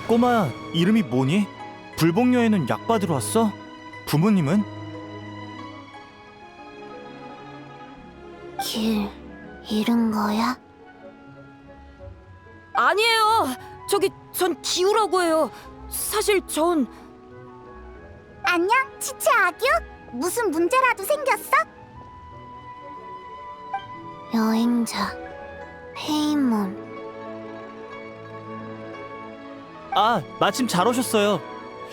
꼬마 이름이 뭐니? 불복녀에는 약 받으러 왔어? 부모님은? 길 잃은 거야? 아니에요. 전 기우라고 해요. 사실 전 안녕, 치치 아규? 무슨 문제라도 생겼어? 여행자 페이몬. 아, 마침 잘 오셨어요.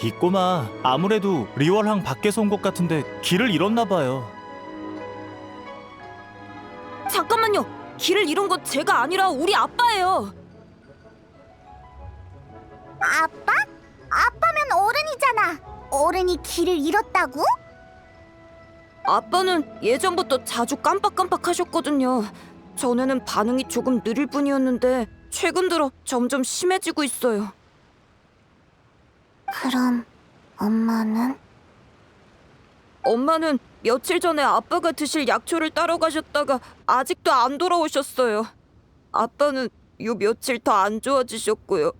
이 꼬마 아무래도 리월항 밖에서 온 것 같은데 길을 잃었나 봐요. 잠깐만요. 길을 잃은 건 제가 아니라 우리 아빠예요. 아빠? 아빠면 어른이잖아. 어른이 길을 잃었다고? 아빠는 예전부터 자주 깜빡깜빡 하셨거든요. 전에는 반응이 조금 느릴 뿐이었는데 최근 들어 점점 심해지고 있어요. 그럼 엄마는? 엄마는 며칠 전에 아빠가 드실 약초를 따러 가셨다가 아직도 안 돌아오셨어요. 아빠는 요 며칠 더 안 좋아지셨고요.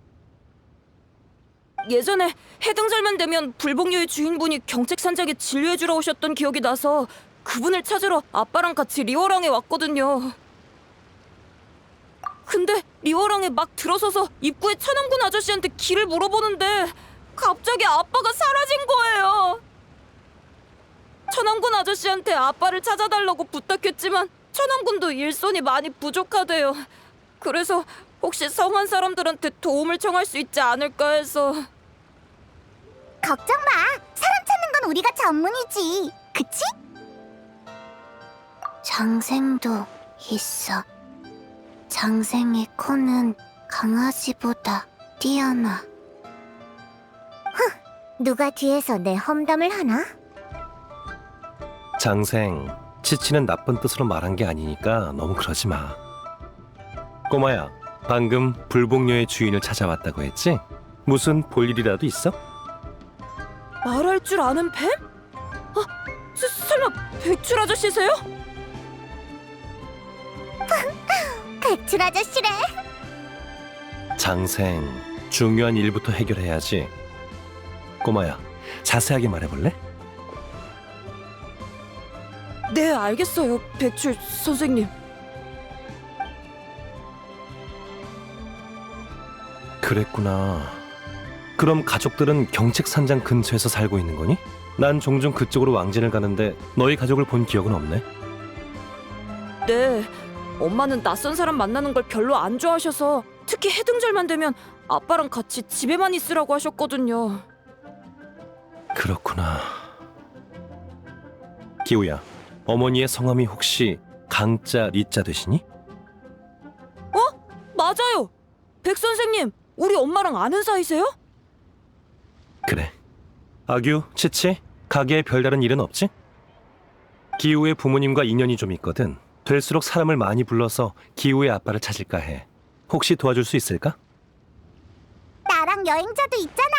예전에 해등절만 되면 불복녀의 주인분이 경책산장에 진료해주러 오셨던 기억이 나서 그분을 찾으러 아빠랑 같이 리월항에 왔거든요. 근데 리월항에 막 들어서서 입구에 천왕군 아저씨한테 길을 물어보는데 갑자기 아빠가 사라진 거예요. 천왕군 아저씨한테 아빠를 찾아달라고 부탁했지만 천왕군도 일손이 많이 부족하대요. 그래서 혹시 성한 사람들한테 도움을 청할 수 있지 않을까 해서. 걱정 마. 사람 찾는 건 우리가 전문이지. 그치? 장생도 있어. 장생의 코는 강아지보다 뛰어나. 누가 뒤에서 내 험담을 하나? 장생, 치치는 나쁜 뜻으로 말한 게 아니니까 너무 그러지 마. 꼬마야, 방금 불복녀의 주인을 찾아왔다고 했지? 무슨 볼일이라도 있어? 말할 줄 아는 뱀? 설마 백출 아저씨세요? 백출 아저씨래. 장생, 중요한 일부터 해결해야지. 꼬마야, 자세하게 말해볼래? 네, 알겠어요, 백출 선생님. 그랬구나. 그럼 가족들은 경책산장 근처에서 살고 있는 거니? 난 종종 그쪽으로 왕진을 가는데 너희 가족을 본 기억은 없네. 네, 엄마는 낯선 사람 만나는 걸 별로 안 좋아하셔서 특히 해등절만 되면 아빠랑 같이 집에만 있으라고 하셨거든요. 그렇구나. 기우야, 어머니의 성함이 혹시 강자 리자 되시니? 맞아요. 백 선생님, 우리 엄마랑 아는 사이세요? 그래. 아규, 치치, 가게에 별다른 일은 없지? 기우의 부모님과 인연이 좀 있거든. 될수록 사람을 많이 불러서 기우의 아빠를 찾을까 해. 혹시 도와줄 수 있을까? 나랑 여행자도 있잖아.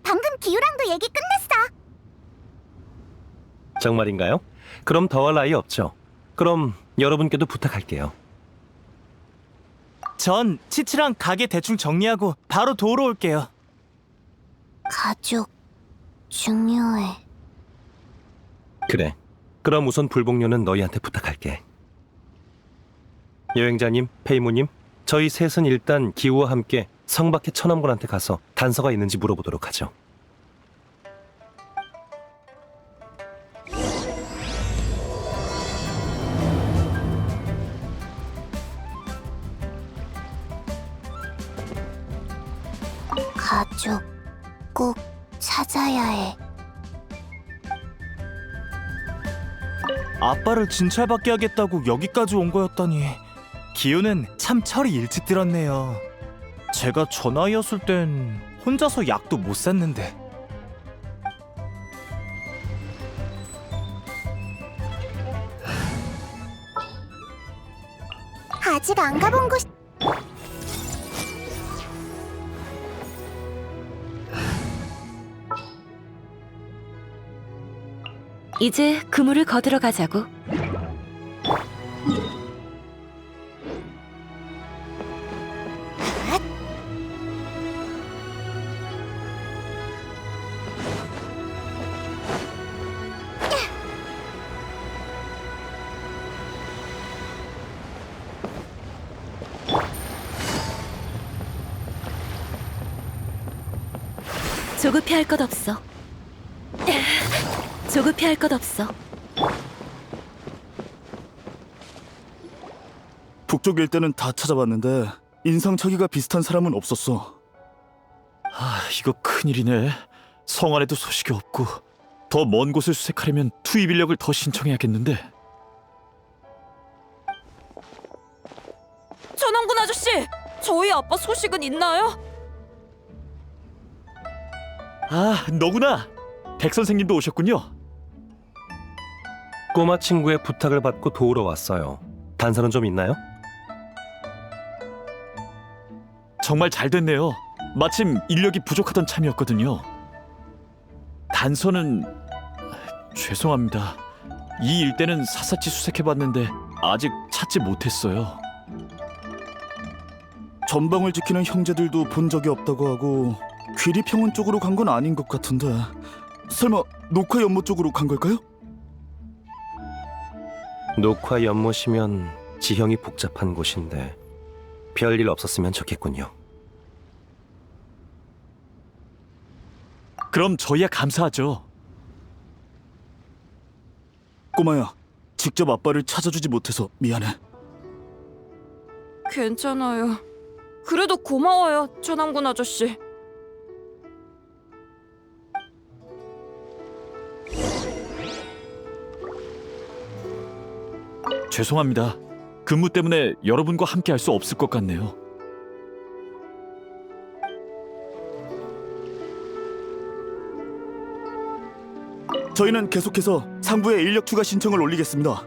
방금 기우랑도 얘기 끝냈어. 정말인가요? 그럼 더할 나위 없죠. 그럼 여러분께도 부탁할게요. 전 치치랑 가게 대충 정리하고 바로 도우러 올게요. 가족 중요해. 그래. 그럼 우선 불복녀는 너희한테 부탁할게. 여행자님, 페이모님, 저희 셋은 일단 기우와 함께 성 밖의 천왕군한테 가서 단서가 있는지 물어보도록 하죠. 가족 꼭 찾아야 해. 아빠를 진찰받게 하겠다고 여기까지 온 거였다니. 기우는 참 철이 일찍 들었네요. 제가 저 나이였을 땐 혼자서 약도 못 샀는데. 아직 안 가본 곳. 이제 그물을 거들어 가자고. 조급해할 것 없어. 조급해할 것 없어. 북쪽 일대는 다 찾아봤는데 인상착의가 비슷한 사람은 없었어. 아, 이거 큰일이네. 성 안에도 소식이 없고 더 먼 곳을 수색하려면 투입 인력을 더 신청해야겠는데. 천왕군 아저씨, 저희 아빠 소식은 있나요? 아, 너구나. 백 선생님도 오셨군요. 꼬마 친구의 부탁을 받고 도우러 왔어요. 단서는 좀 있나요? 정말 잘 됐네요. 마침 인력이 부족하던 참이었거든요. 단서는 죄송합니다. 이 일대는 샅샅이 수색해봤는데 아직 찾지 못했어요. 전방을 지키는 형제들도 본 적이 없다고 하고 귀리평원 쪽으로 간 건 아닌 것 같은데 설마 녹화 연못 쪽으로 간 걸까요? 녹화 연못이면 지형이 복잡한 곳인데 별일 없었으면 좋겠군요. 그럼 저희야 감사하죠. 꼬마야, 직접 아빠를 찾아주지 못해서 미안해. 괜찮아요. 그래도 고마워요, 천왕군 아저씨. 죄송합니다. 근무 때문에 여러분과 함께 할 수 없을 것 같네요. 저희는 계속해서 상부에 인력 추가 신청을 올리겠습니다.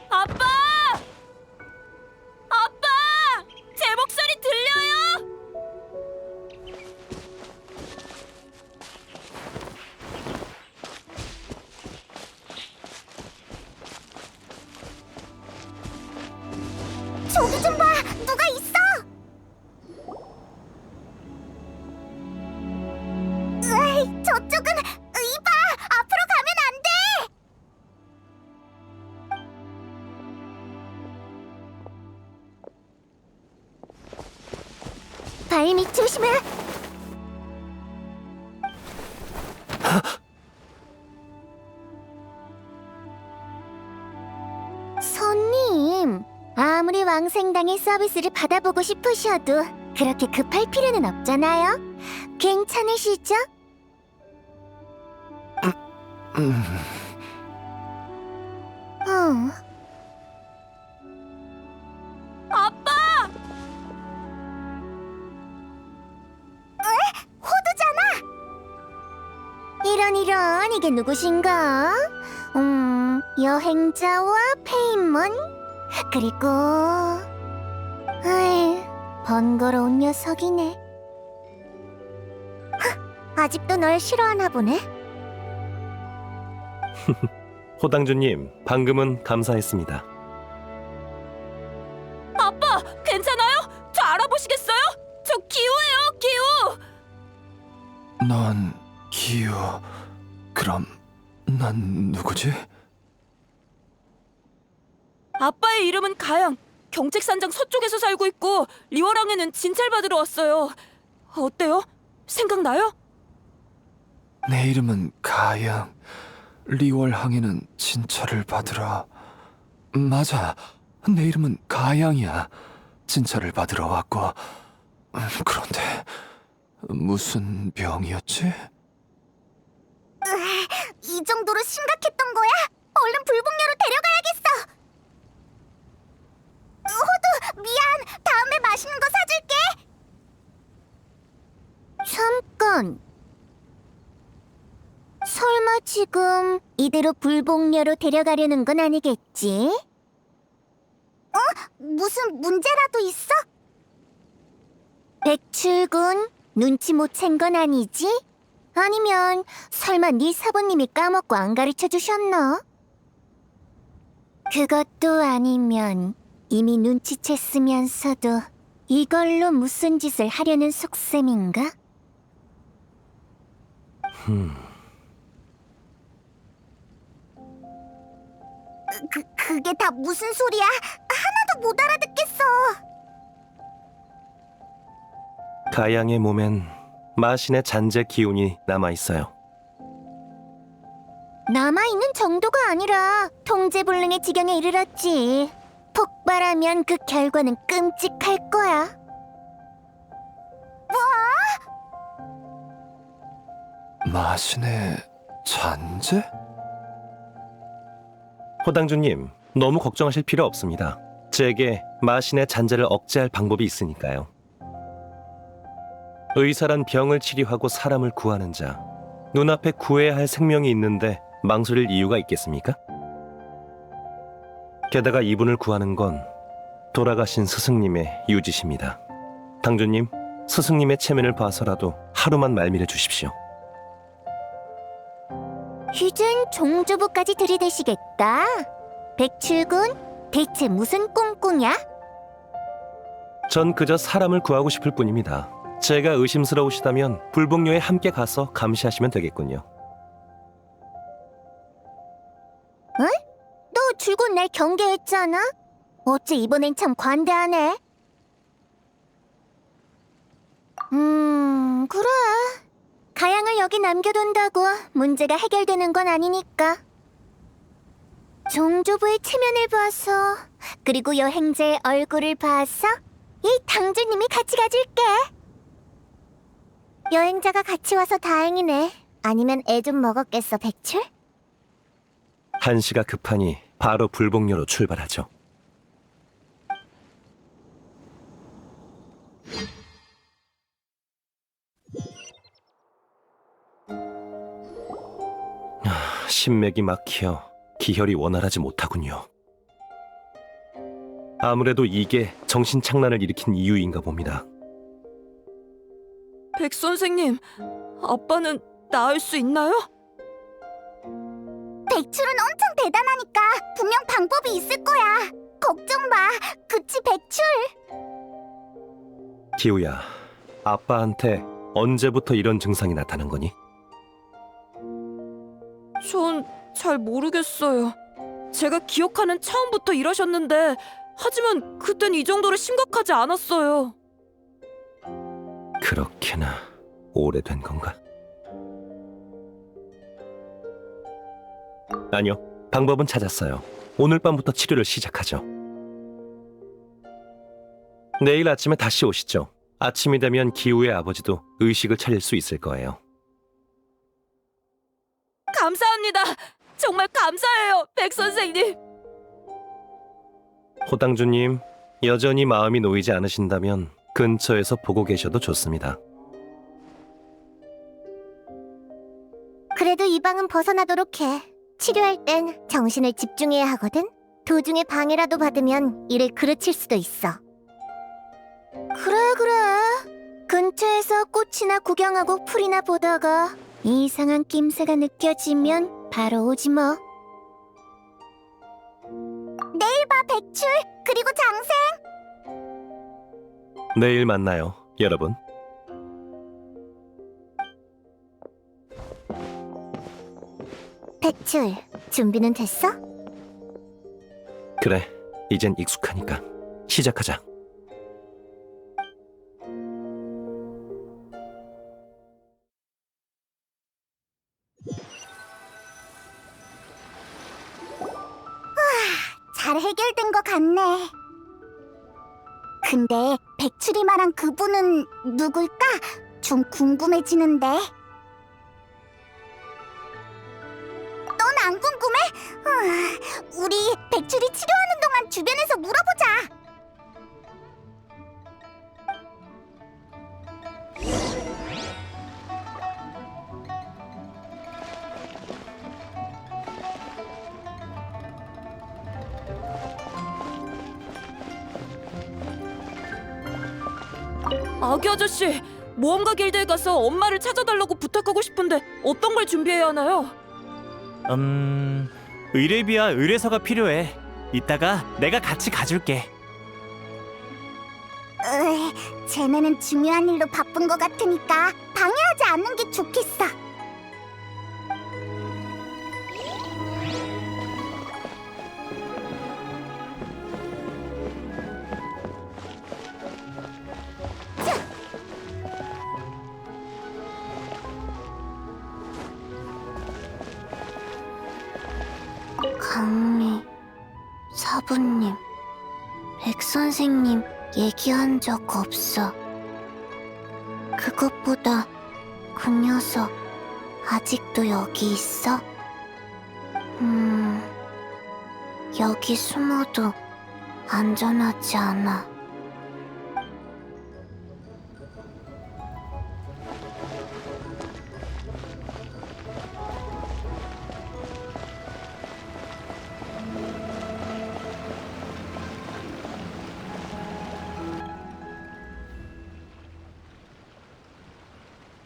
아빠! 아빠! 제 목소리 들려요? 저기 좀 봐! 누가 있어! 으이, 저쪽은 이봐! 앞으로 가면 안 돼! 발밑 조심해! 손님, 아무리 왕생당의 서비스를 받아보고 싶으셔도 그렇게 급할 필요는 없잖아요. 괜찮으시죠? 어. 아빠! 호두잖아. 이런 이게 누구신가? 여행자와 페인몬 그리고 번거로운 녀석이네. 아직도 널 싫어하나 보네. 호당주님, 방금은 감사했습니다. 아빠, 괜찮아요? 저 알아보시겠어요? 저 기우예요, 기우! 넌 기우. 그럼 난 누구지? 아빠의 이름은 가양. 경책산장 서쪽에서 살고 있고 리워랑에는 진찰받으러 왔어요. 어때요? 생각나요? 내 이름은 가양. 리월항에는 진찰을 받으러. 맞아. 내 이름은 가양이야. 진찰을 받으러 왔고. 그런데 무슨 병이었지? 이 정도로 심각했던 거야? 얼른 불복녀로 데려가야겠어. 호두, 미안. 다음에 맛있는 거 사줄게. 잠깐. 설마 지금 이대로 불복녀로 데려가려는 건 아니겠지? 무슨 문제라도 있어? 백출군, 눈치 못 챈 건 아니지? 아니면 설마 네 사부님이 까먹고 안 가르쳐 주셨나? 그것도 아니면 이미 눈치챘으면서도 이걸로 무슨 짓을 하려는 속셈인가? 그게 다 무슨 소리야? 하나도 못 알아듣겠어. 가양의 몸엔 마신의 잔재 기운이 남아 있어요. 남아있는 정도가 아니라 통제불능의 지경에 이르렀지. 폭발하면 그 결과는 끔찍할 거야. 마신의 잔재? 호당주님, 너무 걱정하실 필요 없습니다. 제게 마신의 잔재를 억제할 방법이 있으니까요. 의사란 병을 치료하고 사람을 구하는 자. 눈앞에 구해야 할 생명이 있는데 망설일 이유가 있겠습니까? 게다가 이분을 구하는 건 돌아가신 스승님의 유지십니다. 당주님, 스승님의 체면을 봐서라도 하루만 말미를 주십시오. 이젠 종주부까지 들이대시겠다. 백출군, 대체 무슨 꿍꿍이야? 전 그저 사람을 구하고 싶을 뿐입니다. 제가 의심스러우시다면 불복료에 함께 가서 감시하시면 되겠군요. 너 줄곧 날 경계했잖아? 어째 이번엔 참 관대하네. 그래. 가양을 여기 남겨둔다고 문제가 해결되는 건 아니니까. 종조부의 체면을 봐서, 그리고 여행자의 얼굴을 봐서 이 당주님이 같이 가줄게. 여행자가 같이 와서 다행이네. 아니면 애 좀 먹었겠어, 백출? 한시가 급하니 바로 불복료로 출발하죠. 신맥이 막혀 기혈이 원활하지 못하군요. 아무래도 이게 정신착란을 일으킨 이유인가 봅니다. 백 선생님, 아빠는 나을 수 있나요? 백출은 엄청 대단하니까 분명 방법이 있을 거야. 걱정 마. 그치, 백출? 기우야, 아빠한테 언제부터 이런 증상이 나타난 거니? 전 잘 모르겠어요. 제가 기억하는 처음부터 이러셨는데, 하지만 그땐 이 정도로 심각하지 않았어요. 그렇게나 오래된 건가? 아니요, 방법은 찾았어요. 오늘 밤부터 치료를 시작하죠. 내일 아침에 다시 오시죠. 아침이 되면 기우의 아버지도 의식을 차릴 수 있을 거예요. 감사합니다. 정말 감사해요, 백 선생님. 호당주님, 여전히 마음이 놓이지 않으신다면 근처에서 보고 계셔도 좋습니다. 그래도 이 방은 벗어나도록 해. 치료할 땐 정신을 집중해야 하거든. 도중에 방해라도 받으면 일을 그르칠 수도 있어. 그래. 근처에서 꽃이나 구경하고 풀이나 보다가 이상한 낌새가 느껴지면 바로 오지 뭐. 내일 봐, 백출. 그리고 장생. 내일 만나요, 여러분. 백출, 준비는 됐어? 그래, 이젠 익숙하니까 시작하자. 잘 해결된 것 같네. 근데 백출이 말한 그분은 누굴까? 좀 궁금해지는데. 넌 안 궁금해? 우리 백출이 치료하는 동안 주변에서 물어보자. 아기 아저씨, 모험가 길드에 가서 엄마를 찾아달라고 부탁하고 싶은데 어떤 걸 준비해야 하나요? 의뢰비와 의뢰서가 필요해. 이따가 내가 같이 가줄게. 쟤네는 중요한 일로 바쁜 것 같으니까 방해하지 않는 게 좋겠어. 강미, 사부님, 백 선생님 얘기한 적 없어. 그것보다 그 녀석 아직도 여기 있어? 여기 숨어도 안전하지 않아.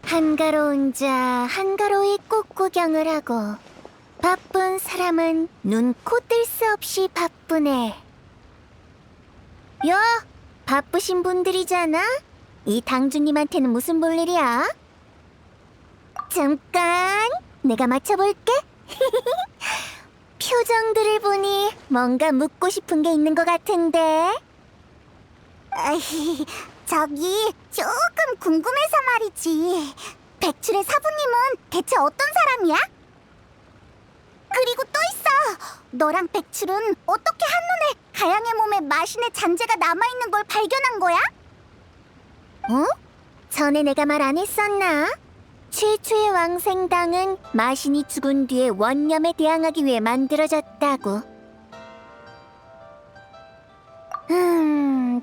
한가로운 자 한가로이 꽃구경을 하고 바쁜 사람은 눈, 코 뜰 새 없이 바쁘네. 야, 바쁘신 분들이잖아? 이 당주님한테는 무슨 볼일이야? 잠깐, 내가 맞춰볼게. 표정들을 보니 뭔가 묻고 싶은 게 있는 것 같은데. 저기 조금 궁금해서 말이지. 백출의 사부님은 대체 어떤 사람이야? 그리고 또 있어. 너랑 백출은 어떻게 한눈에 가양의 몸에 마신의 잔재가 남아있는 걸 발견한 거야? 어? 전에 내가 말 안 했었나? 최초의 왕생당은 마신이 죽은 뒤에 원념에 대항하기 위해 만들어졌다고.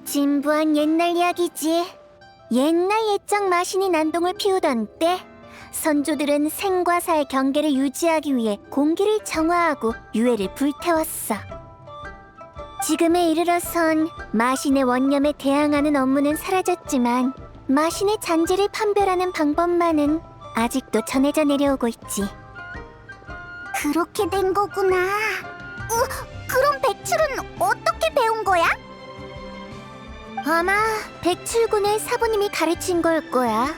진부한 옛날 이야기지. 옛날 옛적 마신이 난동을 피우던 때 선조들은 생과 사의 경계를 유지하기 위해 공기를 정화하고 유해를 불태웠어. 지금에 이르러선 마신의 원념에 대항하는 업무는 사라졌지만 마신의 잔재를 판별하는 방법만은 아직도 전해져 내려오고 있지. 그렇게 된 거구나. 그럼 백출은 어떻게 배운 거야? 아마 백출군의 사부님이 가르친 걸 거야.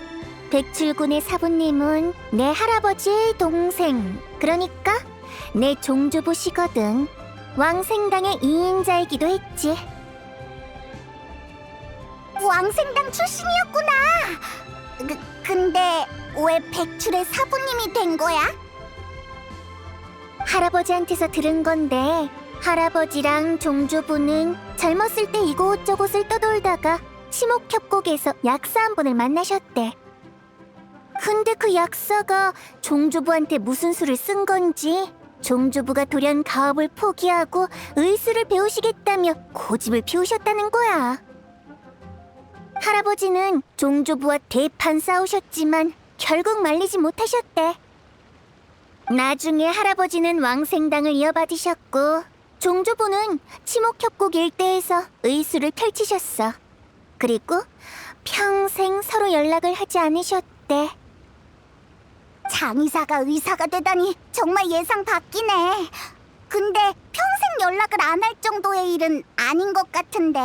백출군의 사부님은 내 할아버지의 동생, 그러니까 내 종주부시거든. 왕생당의 2인자이기도 했지. 왕생당 출신이었구나. 근데 왜 백출의 사부님이 된 거야? 할아버지한테서 들은 건데 할아버지랑 종주부는 젊었을 때 이곳저곳을 떠돌다가 치목협곡에서 약사 한 분을 만나셨대. 근데 그 약사가 종주부한테 무슨 수를 쓴 건지 종주부가 돌연 가업을 포기하고 의술을 배우시겠다며 고집을 피우셨다는 거야. 할아버지는 종주부와 대판 싸우셨지만 결국 말리지 못하셨대. 나중에 할아버지는 왕생당을 이어받으셨고 종주부는 치목협곡 일대에서 의술을 펼치셨어. 그리고 평생 서로 연락을 하지 않으셨대. 장의사가 의사가 되다니 정말 예상 밖이네. 근데 평생 연락을 안 할 정도의 일은 아닌 것 같은데.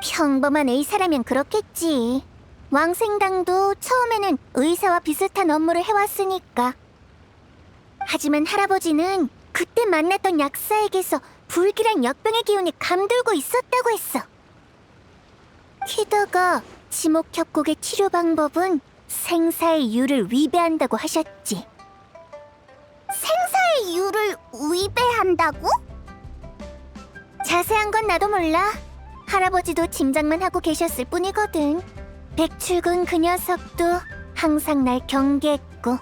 평범한 의사라면 그렇겠지. 왕생당도 처음에는 의사와 비슷한 업무를 해왔으니까. 하지만 할아버지는 그때 만났던 약사에게서 불길한 역병의 기운이 감돌고 있었다고 했어. 게다가 치목협곡의 치료 방법은 생사의 유를 위배한다고 하셨지. 생사의 유를 위배한다고? 자세한 건 나도 몰라. 할아버지도 짐작만 하고 계셨을 뿐이거든. 백출군 그 녀석도 항상 날 경계했고.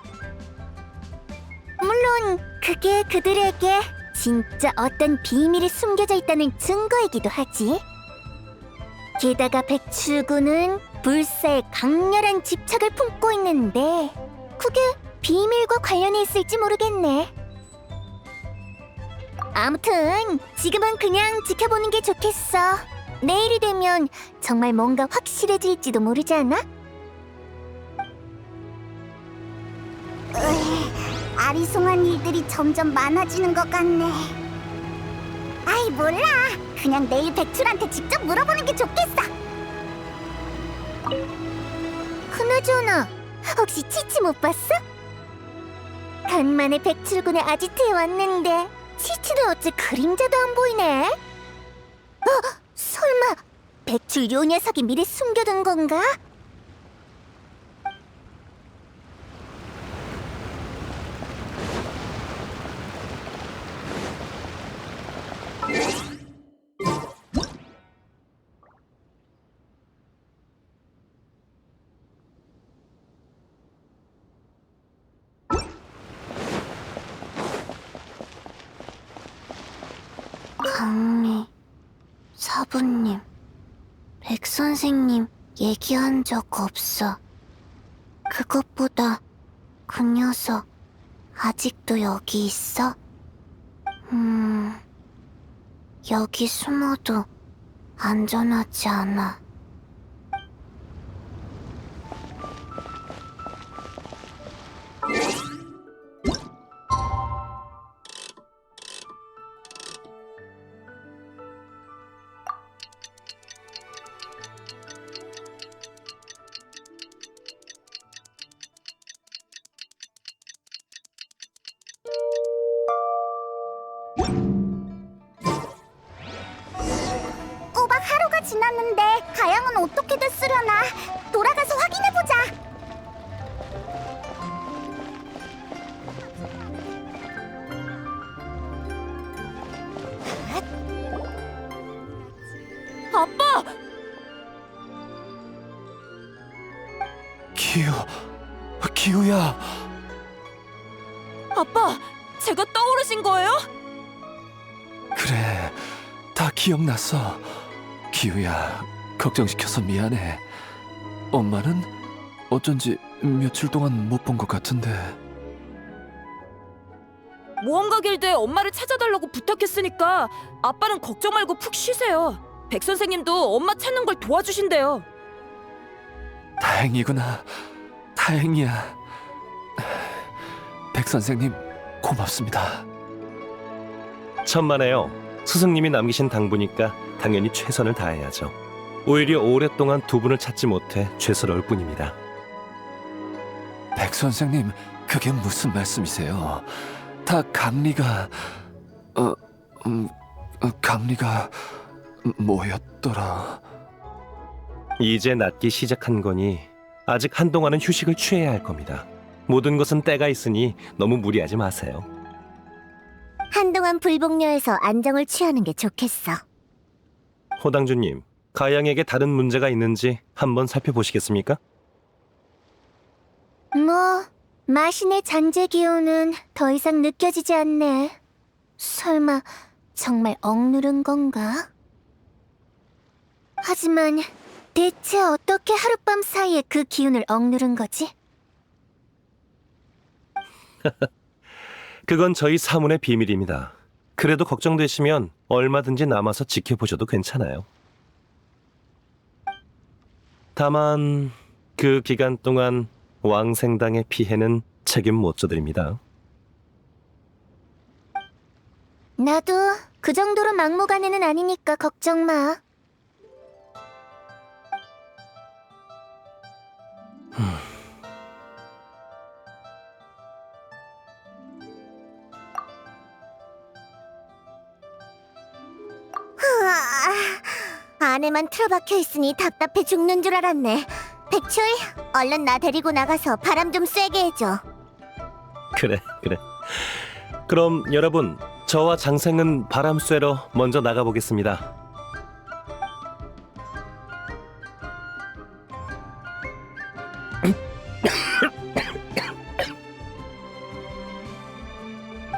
물론 그게 그들에게 진짜 어떤 비밀이 숨겨져 있다는 증거이기도 하지. 게다가 백출군은 불사에 강렬한 집착을 품고 있는데 그게 비밀과 관련이 있을지 모르겠네. 아무튼 지금은 그냥 지켜보는 게 좋겠어. 내일이 되면 정말 뭔가 확실해질지도 모르지 않아? 아리송한 일들이 점점 많아지는 것 같네. 아이 몰라. 그냥 내일 백출한테 직접 물어보는 게 좋겠어. 그나저나 혹시 치치 못 봤어? 간만에 백출군의 아지트에 왔는데 치치는 어째 그림자도 안 보이네? 설마 백출 요 녀석이 미리 숨겨둔 건가? 강리, 사부님, 백선생님 얘기한 적 없어. 그것보다 그 녀석 아직도 여기 있어? 여기 숨어도 안전하지 않아. 꼬박 하루가 지났는데 가양은 어떻게 됐으려나? 돌아가서 확인해보자. 아빠! 기우야. 아빠! 제가 떠오르신 거예요? 그래, 다 기억났어. 기우야, 걱정시켜서 미안해. 엄마는 어쩐지 며칠 동안 못 본 것 같은데. 모험가 길드에 엄마를 찾아달라고 부탁했으니까 아빠는 걱정 말고 푹 쉬세요. 백 선생님도 엄마 찾는 걸 도와주신대요. 다행이구나. 다행이야. 백 선생님, 고맙습니다. 천만에요. 스승님이 남기신 당부니까 당연히 최선을 다해야죠. 오히려 오랫동안 두 분을 찾지 못해 죄스러울 뿐입니다. 백 선생님, 그게 무슨 말씀이세요? 다 강리가 강리가 뭐였더라? 이제 낫기 시작한 거니 아직 한동안은 휴식을 취해야 할 겁니다. 모든 것은 때가 있으니 너무 무리하지 마세요. 한동안 불복녀에서 안정을 취하는 게 좋겠어. 호당주님, 가양에게 다른 문제가 있는지 한번 살펴보시겠습니까? 뭐 마신의 잔재 기운은 더 이상 느껴지지 않네. 설마 정말 억누른 건가? 하지만 대체 어떻게 하룻밤 사이에 그 기운을 억누른 거지? 그건 저희 사문의 비밀입니다. 그래도 걱정되시면 얼마든지 남아서 지켜보셔도 괜찮아요. 다만 그 기간 동안 왕생당의 피해는 책임 못 져드립니다. 나도 그 정도로 막무가내는 아니니까 걱정 마. 안에만 틀어박혀 있으니 답답해 죽는 줄 알았네. 백출, 얼른 나 데리고 나가서 바람 좀 쐬게 해줘. 그래. 그럼 여러분, 저와 장생은 바람 쐬러 먼저 나가보겠습니다.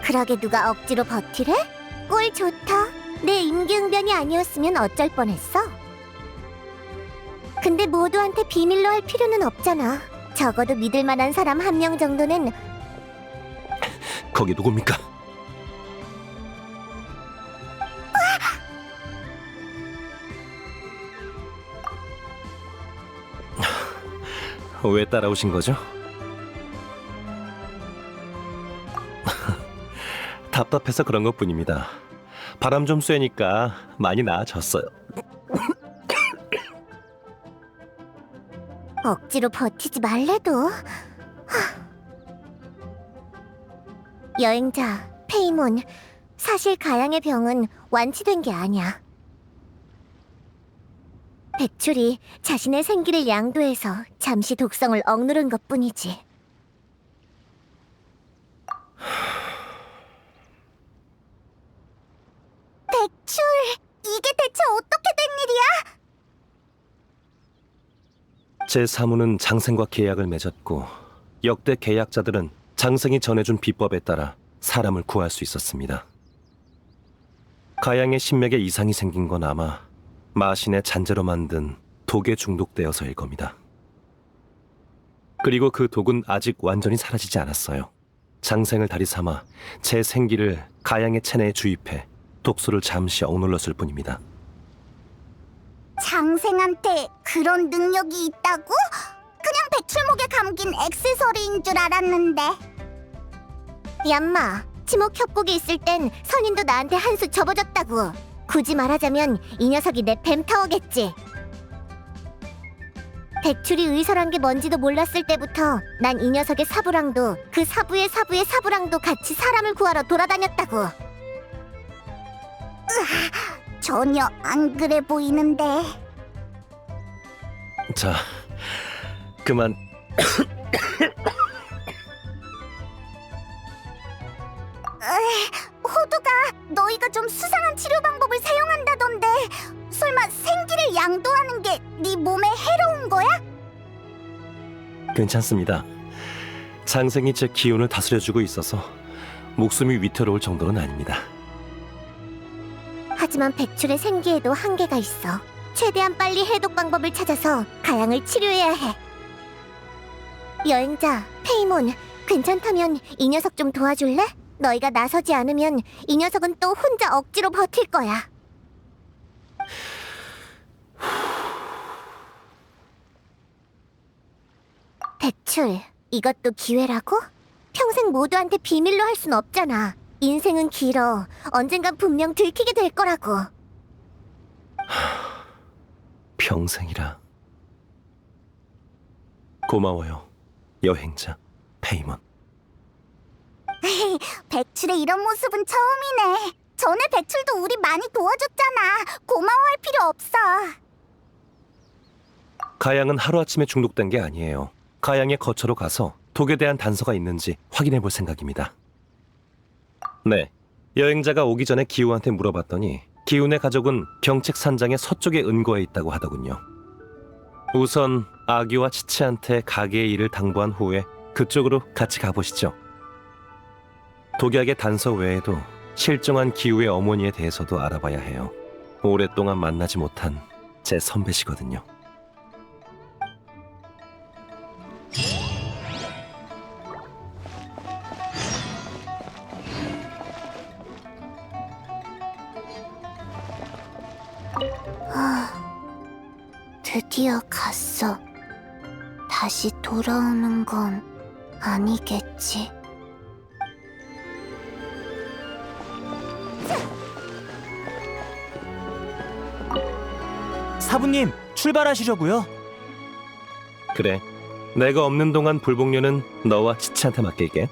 그러게 누가 억지로 버티래? 꼴 좋다. 내 임기응변이 아니었으면 어쩔 뻔했어. 근데 모두한테 비밀로 할 필요는 없잖아. 적어도 믿을 만한 사람 한 명 정도는. 거기 누굽니까? 왜 따라오신 거죠? 답답해서 그런 것뿐입니다. 바람 좀 쐬니까 많이 나아졌어요. 억지로 버티지 말래도. 여행자 페이몬, 사실 가양의 병은 완치된 게 아니야. 백출이 자신의 생기를 양도해서 잠시 독성을 억누른 것뿐이지. 백출, 이게 대체 어떻게 된 일이야? 제 사무는 장생과 계약을 맺었고 역대 계약자들은 장생이 전해준 비법에 따라 사람을 구할 수 있었습니다. 가양의 신맥에 이상이 생긴 건 아마 마신의 잔재로 만든 독에 중독되어서일 겁니다. 그리고 그 독은 아직 완전히 사라지지 않았어요. 장생을 다리 삼아 제 생기를 가양의 체내에 주입해 독소를 잠시 억눌렀을 뿐입니다. 장생한테 그런 능력이 있다고? 그냥 백출목에 감긴 액세서리인 줄 알았는데. 얌마, 지목 협곡에 있을 땐 선인도 나한테 한 수 접어줬다고. 굳이 말하자면 이 녀석이 내 뱀타워겠지. 백출이 의설한 게 뭔지도 몰랐을 때부터 난 이 녀석의 사부랑도 그 사부의 사부의 사부랑도 같이 사람을 구하러 돌아다녔다고. 전혀 안 그래 보이는데. 자, 그만. 호두가 너희가 좀 수상한 치료 방법을 사용한다던데 설마 생기를 양도하는 게 네 몸에 해로운 거야? 괜찮습니다. 장생이 제 기운을 다스려주고 있어서 목숨이 위태로울 정도는 아닙니다. 하지만 백출의 생기에도 한계가 있어. 최대한 빨리 해독 방법을 찾아서 가양을 치료해야 해. 여행자 페이몬, 괜찮다면 이 녀석 좀 도와줄래? 너희가 나서지 않으면 이 녀석은 또 혼자 억지로 버틸 거야. 백출, 이것도 기회라고? 평생 모두한테 비밀로 할 순 없잖아. 인생은 길어. 언젠간 분명 들키게 될 거라고. 평생이라. 고마워요, 여행자 페이몬. 백출의 이런 모습은 처음이네. 전에 백출도 우리 많이 도와줬잖아. 고마워할 필요 없어. 가양은 하루아침에 중독된 게 아니에요. 가양의 거처로 가서 독에 대한 단서가 있는지 확인해 볼 생각입니다. 네, 여행자가 오기 전에 기우한테 물어봤더니 기우네 가족은 경책 산장의 서쪽에 은거해 있다고 하더군요. 우선 아기와 치치한테 가게의 일을 당부한 후에 그쪽으로 같이 가보시죠. 독약의 단서 외에도 실종한 기우의 어머니에 대해서도 알아봐야 해요. 오랫동안 만나지 못한 제 선배시거든요. 드디어 갔어. 다시 돌아오는 건 아니겠지. 사부님, 출발하시려고요? 그래, 내가 없는 동안 불복료는 너와 치치한테 맡길게.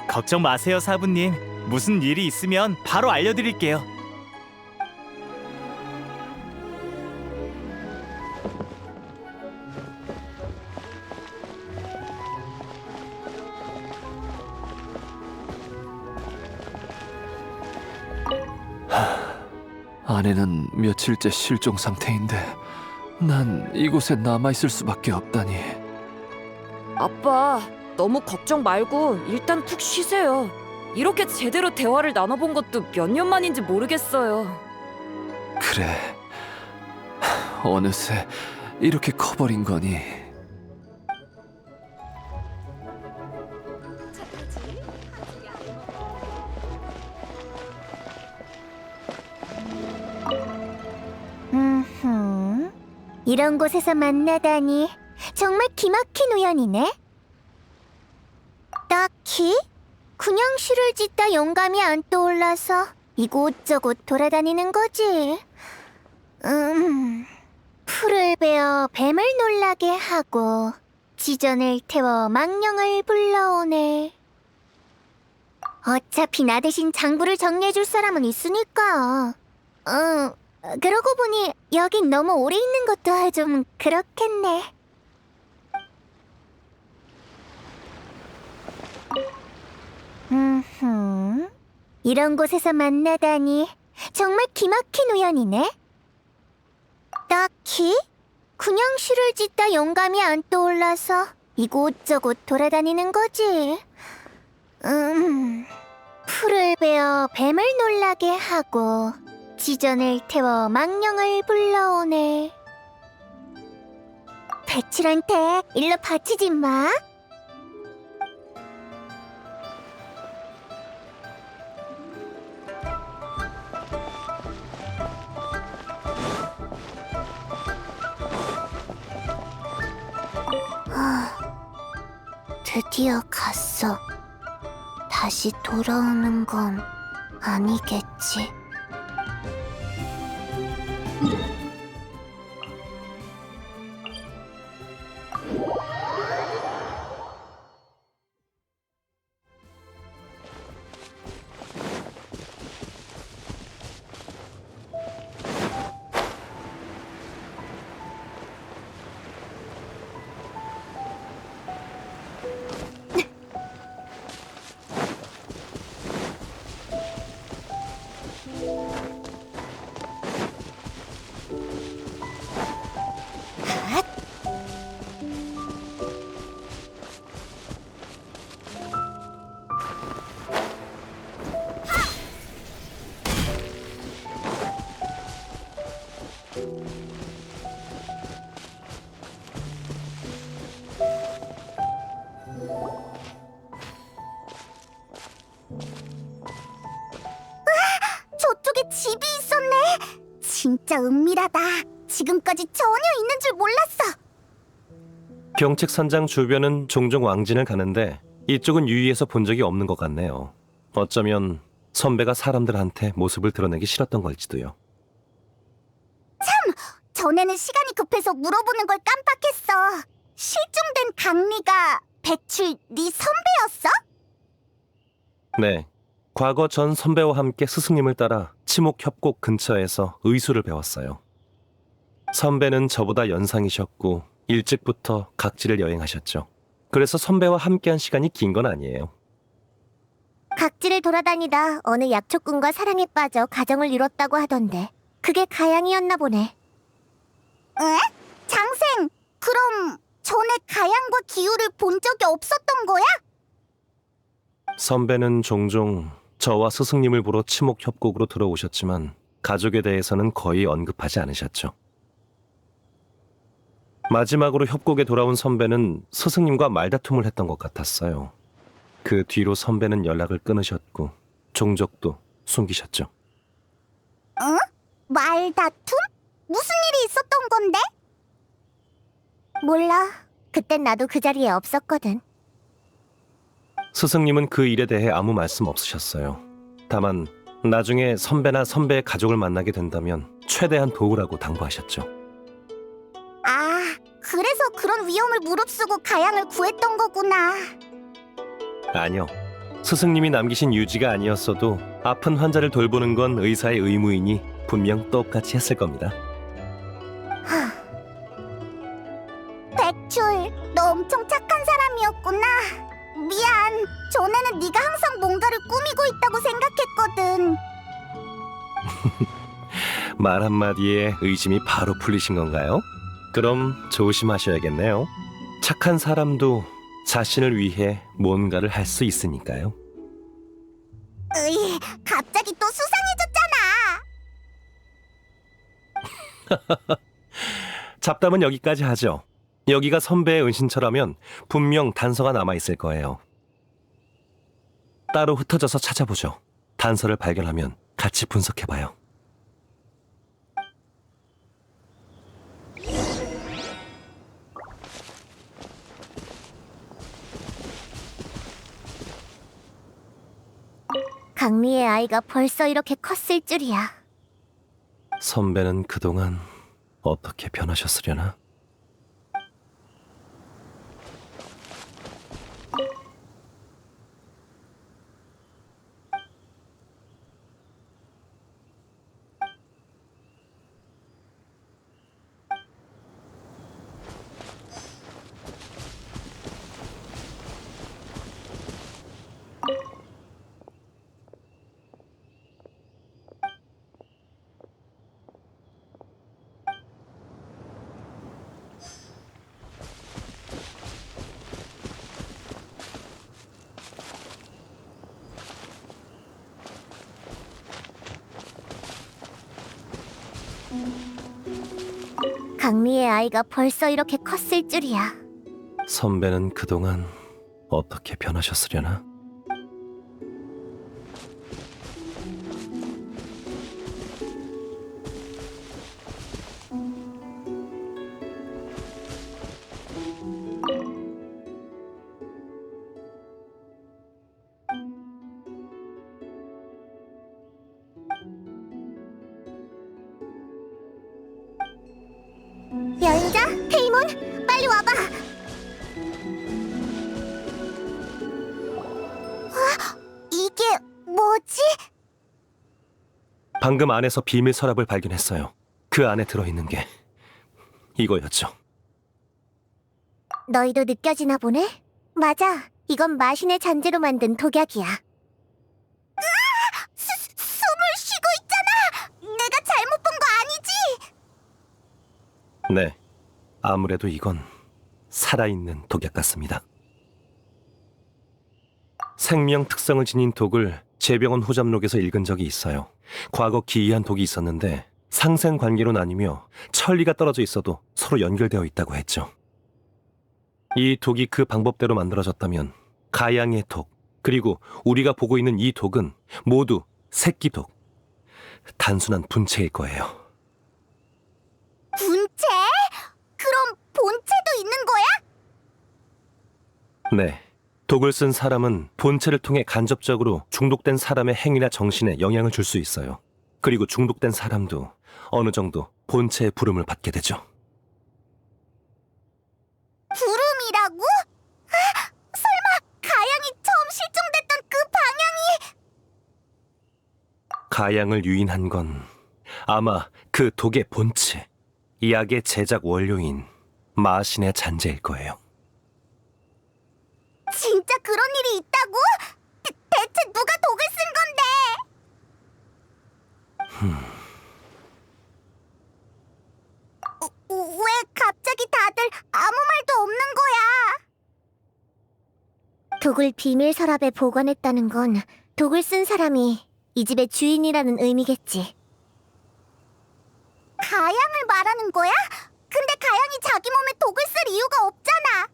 걱정 마세요, 사부님. 무슨 일이 있으면 바로 알려드릴게요. 아내는 며칠째 실종 상태인데 난 이곳에 남아있을 수밖에 없다니. 아빠, 너무 걱정 말고 일단 푹 쉬세요. 이렇게 제대로 대화를 나눠본 것도 몇 년 만인지 모르겠어요. 그래, 어느새 이렇게 커버린 거니. 이런 곳에서 만나다니. 정말 기막힌 우연이네. 딱히 그냥 시를 짓다 영감이 안 떠올라서 이곳저곳 돌아다니는 거지. 풀을 베어 뱀을 놀라게 하고 지전을 태워 망령을 불러오네. 어차피 나 대신 장부를 정리해줄 사람은 있으니까. 그러고 보니 여긴 너무 오래 있는 것도 좀 그렇겠네. 이런 곳에서 만나다니 정말 기막힌 우연이네. 딱히 그냥 시를 짓다 영감이 안 떠올라서 이곳저곳 돌아다니는 거지. 풀을 베어 뱀을 놀라게 하고 지전을 태워 망령을 불러오네. 배칠한테 일로 바치지 마. 드디어 갔어. 다시 돌아오는 건 아니겠지. 저쪽에 집이 있었네. 진짜 은밀하다. 지금까지 전혀 있는 줄 몰랐어. 경책 선장 주변은 종종 왕진을 가는데 이쪽은 유의해서 본 적이 없는 것 같네요. 어쩌면 선배가 사람들한테 모습을 드러내기 싫었던 걸지도요. 전에는 시간이 급해서 물어보는 걸 깜빡했어. 실종된 강리가 배출 네 선배였어? 네, 과거 전 선배와 함께 스승님을 따라 치목협곡 근처에서 의수를 배웠어요. 선배는 저보다 연상이셨고 일찍부터 각지를 여행하셨죠. 그래서 선배와 함께한 시간이 긴 건 아니에요. 각지를 돌아다니다 어느 약초꾼과 사랑에 빠져 가정을 이뤘다고 하던데 그게 가양이었나 보네. 에? 장생, 그럼 전에 가양과 기우를 본 적이 없었던 거야? 선배는 종종 저와 스승님을 보러 치목협곡으로 들어오셨지만 가족에 대해서는 거의 언급하지 않으셨죠. 마지막으로 협곡에 돌아온 선배는 스승님과 말다툼을 했던 것 같았어요. 그 뒤로 선배는 연락을 끊으셨고 종족도 숨기셨죠. 응? 말다툼? 무슨 일이 있었던 건데? 몰라. 그땐 나도 그 자리에 없었거든. 스승님은 그 일에 대해 아무 말씀 없으셨어요. 다만 나중에 선배나 선배의 가족을 만나게 된다면 최대한 도우라고 당부하셨죠. 아, 그래서 그런 위험을 무릅쓰고 가양을 구했던 거구나. 아니요. 스승님이 남기신 유지가 아니었어도 아픈 환자를 돌보는 건 의사의 의무이니 분명 똑같이 했을 겁니다. 백출, 너 엄청 착한 사람이었구나. 미안, 전에는 네가 항상 뭔가를 꾸미고 있다고 생각했거든. 말 한마디에 의심이 바로 풀리신 건가요? 그럼 조심하셔야겠네요. 착한 사람도 자신을 위해 뭔가를 할 수 있으니까요. 으이, 갑자기 또 수상해졌잖아. 잡담은 여기까지 하죠. 여기가 선배의 은신처라면 분명 단서가 남아있을 거예요. 따로 흩어져서 찾아보죠. 단서를 발견하면 같이 분석해봐요. 강리의 아이가 벌써 이렇게 컸을 줄이야. 선배는 그동안 어떻게 변하셨으려나? 강리의 아이가 벌써 이렇게 컸을 줄이야. 선배는 그동안 어떻게 변하셨으려나? 여행자, 페이몬, 빨리 와봐. 이게 뭐지? 방금 안에서 비밀 서랍을 발견했어요. 그 안에 들어있는 게 이거였죠. 너희도 느껴지나 보네? 맞아, 이건 마신의 잔재로 만든 독약이야. 숨을 쉬고 있잖아! 내가 잘못 본 거 아니지? 네, 아무래도 이건 살아있는 독약 같습니다. 생명 특성을 지닌 독을 제병원 후잡록에서 읽은 적이 있어요. 과거 기이한 독이 있었는데 상생 관계로 나뉘며 천리가 떨어져 있어도 서로 연결되어 있다고 했죠. 이 독이 그 방법대로 만들어졌다면 가양의 독, 그리고 우리가 보고 있는 이 독은 모두 새끼독, 단순한 분체일 거예요. 분체? 그럼 본체도 있는 거야? 네, 독을 쓴 사람은 본체를 통해 간접적으로 중독된 사람의 행위나 정신에 영향을 줄 수 있어요. 그리고 중독된 사람도 어느 정도 본체의 부름을 받게 되죠. 부름이라고? 설마 가양이 처음 실종됐던 그 방향이? 가양을 유인한 건 아마 그 독의 본체, 약의 제작 원료인 마신의 잔재일 거예요. 진짜 그런 일이 있다고? 대체 누가 독을 쓴 건데? 왜 갑자기 다들 아무 말도 없는 거야? 독을 비밀 서랍에 보관했다는 건 독을 쓴 사람이 이 집의 주인이라는 의미겠지. 가양을 말하는 거야? 근데 가양이 자기 몸에 독을 쓸 이유가 없잖아.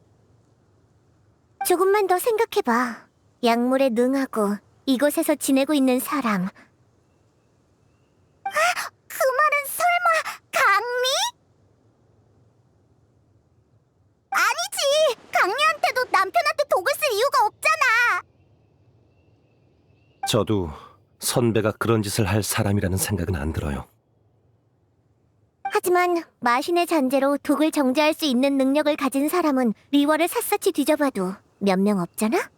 조금만 더 생각해봐. 약물에 능하고 이곳에서 지내고 있는 사람. 그 말은 설마 강리? 아니지! 강리한테도 남편한테 독을 쓸 이유가 없잖아. 저도 선배가 그런 짓을 할 사람이라는 생각은 안 들어요. 하지만 마신의 잔재로 독을 정제할 수 있는 능력을 가진 사람은 리월을 샅샅이 뒤져봐도 몇 명 없잖아?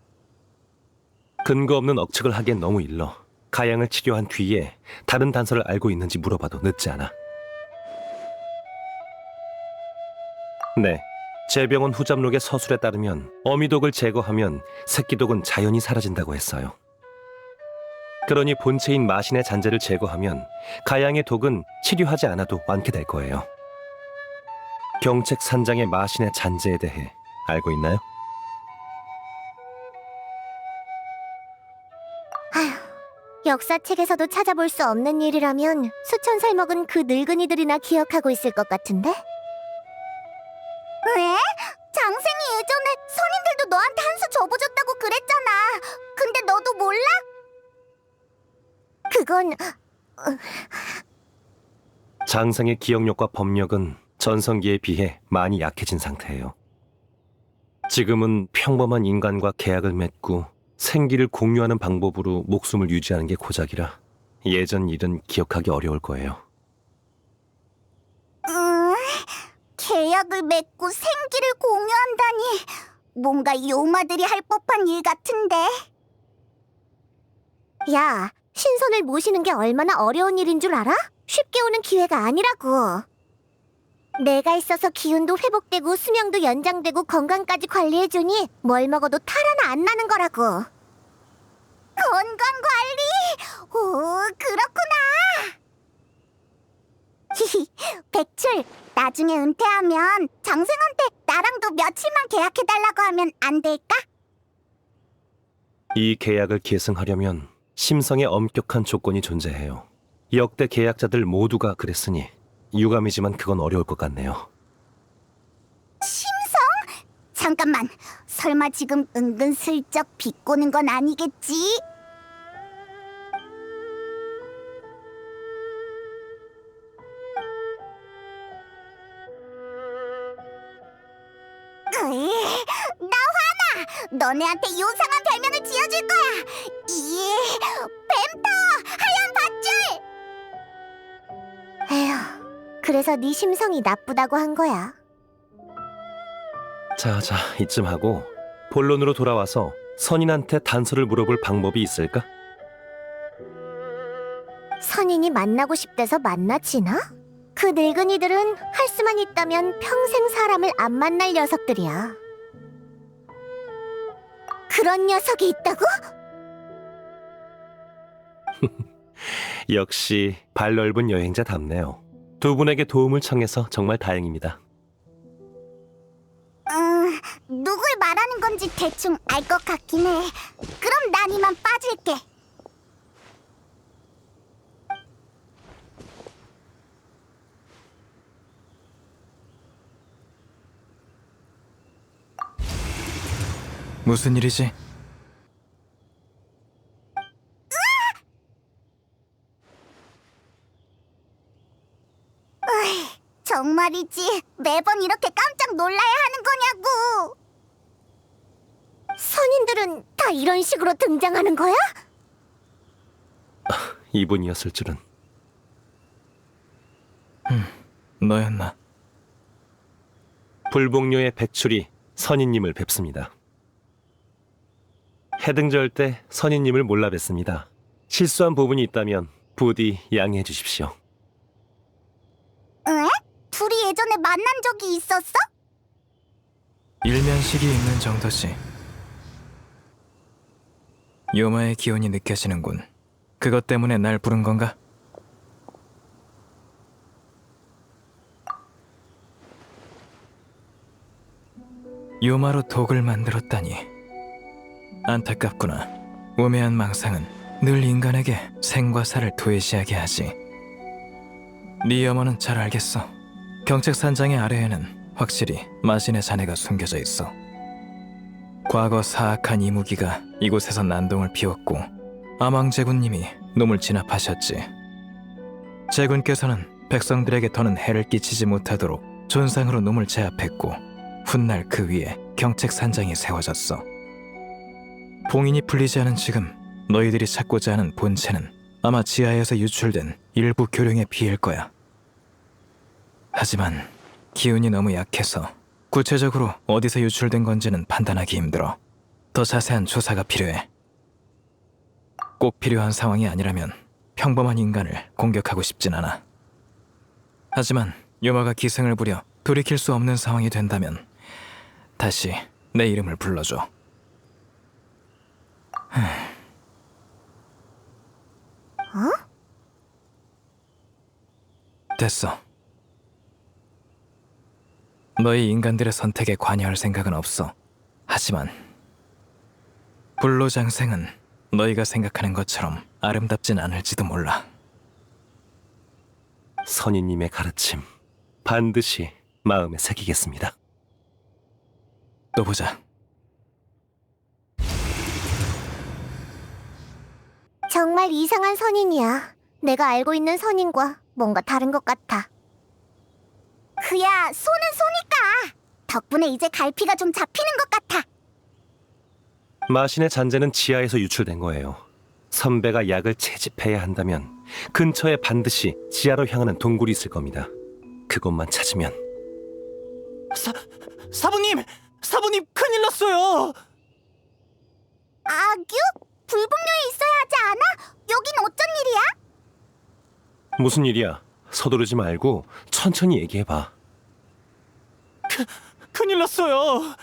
근거 없는 억측을 하기엔 너무 일러. 가양을 치료한 뒤에 다른 단서를 알고 있는지 물어봐도 늦지 않아. 네, 제병원 후잡록의 서술에 따르면 어미독을 제거하면 새끼독은 자연히 사라진다고 했어요. 그러니 본체인 마신의 잔재를 제거하면 가양의 독은 치료하지 않아도 완쾌될 거예요. 경책 산장의 마신의 잔재에 대해 알고 있나요? 역사책에서도 찾아볼 수 없는 일이라면 수천 살 먹은 그 늙은이들이나 기억하고 있을 것 같은데? 왜? 장생이 예전에 선인들도 너한테 한 수 접어줬다고 그랬잖아. 근데 너도 몰라? 그건... 장생의 기억력과 법력은 전성기에 비해 많이 약해진 상태예요. 지금은 평범한 인간과 계약을 맺고 생기를 공유하는 방법으로 목숨을 유지하는 게 고작이라 예전 일은 기억하기 어려울 거예요. 계약을 맺고 생기를 공유한다니 뭔가 요마들이 할 법한 일 같은데. 야, 신선을 모시는 게 얼마나 어려운 일인 줄 알아? 쉽게 오는 기회가 아니라고. 내가 있어서 기운도 회복되고 수명도 연장되고 건강까지 관리해주니 뭘 먹어도 탈 하나 안 나는 거라고. 건강관리? 오, 그렇구나. 히히, 백출, 나중에 은퇴하면 정승한테 나랑도 며칠만 계약해달라고 하면 안 될까? 이 계약을 계승하려면 심성에 엄격한 조건이 존재해요. 역대 계약자들 모두가 그랬으니 유감이지만 그건 어려울 것 같네요. 심성? 잠깐만, 설마 지금 은근슬쩍 비꼬는 건 아니겠지? 나 화나! 너네한테 요상한 별명을 지어줄 거야! 뱀터! 하얀 밧줄! 에휴, 그래서 네 심성이 나쁘다고 한 거야. 자, 이쯤 하고 본론으로 돌아와서 선인한테 단서를 물어볼 방법이 있을까? 선인이 만나고 싶대서 만나지나? 그 늙은이들은 할 수만 있다면 평생 사람을 안 만날 녀석들이야. 그런 녀석이 있다고? 역시 발 넓은 여행자답네요. 두 분에게 도움을 청해서 정말 다행입니다. 누굴 말하는 건지 대충 알 것 같긴 해. 그럼 난 이만 빠질게. 무슨 일이지? 정말이지. 매번 이렇게 깜짝 놀라야 하는 거냐고. 선인들은 다 이런 식으로 등장하는 거야? 이분이었을 줄은. 너였나? 불복녀의 백출이 선인님을 뵙습니다. 해등절 때 선인님을 몰라 뵀습니다. 실수한 부분이 있다면 부디 양해해 주십시오. 에? 둘이 예전에 만난 적이 있었어? 일면식이 있는 정도지. 요마의 기운이 느껴지는군. 그것 때문에 날 부른 건가? 요마로 독을 만들었다니. 안타깝구나. 우매한 망상은 늘 인간에게 생과 사를 도외시하게 하지. 네 염원은 잘 알겠어. 경책 산장의 아래에는 확실히 마신의 잔해가 숨겨져 있어. 과거 사악한 이무기가 이곳에서 난동을 피웠고 아망제군님이 놈을 진압하셨지. 제군께서는 백성들에게 더는 해를 끼치지 못하도록 존상으로 놈을 제압했고 훗날 그 위에 경책 산장이 세워졌어. 봉인이 풀리지 않은 지금 너희들이 찾고자 하는 본체는 아마 지하에서 유출된 일부 교룡의 피해일 거야. 하지만 기운이 너무 약해서 구체적으로 어디서 유출된 건지는 판단하기 힘들어. 더 자세한 조사가 필요해. 꼭 필요한 상황이 아니라면 평범한 인간을 공격하고 싶진 않아. 하지만 요마가 기승을 부려 돌이킬 수 없는 상황이 된다면 다시 내 이름을 불러줘. 됐어. 너희 인간들의 선택에 관여할 생각은 없어. 하지만 불로장생은 너희가 생각하는 것처럼 아름답진 않을지도 몰라. 선인님의 가르침 반드시 마음에 새기겠습니다. 또 보자. 정말 이상한 선인이야. 내가 알고 있는 선인과 뭔가 다른 것 같아. 그야 소는 소니까. 덕분에 이제 갈피가 좀 잡히는 것 같아. 마신의 잔재는 지하에서 유출된 거예요. 선배가 약을 채집해야 한다면 근처에 반드시 지하로 향하는 동굴이 있을 겁니다. 그곳만 찾으면. 사부님! 사부님 큰일 났어요! 아규? 불복료에 있어야 하지 않아? 여긴 어쩐 일이야? 무슨 일이야? 서두르지 말고 천천히 얘기해봐. 큰일 났어요.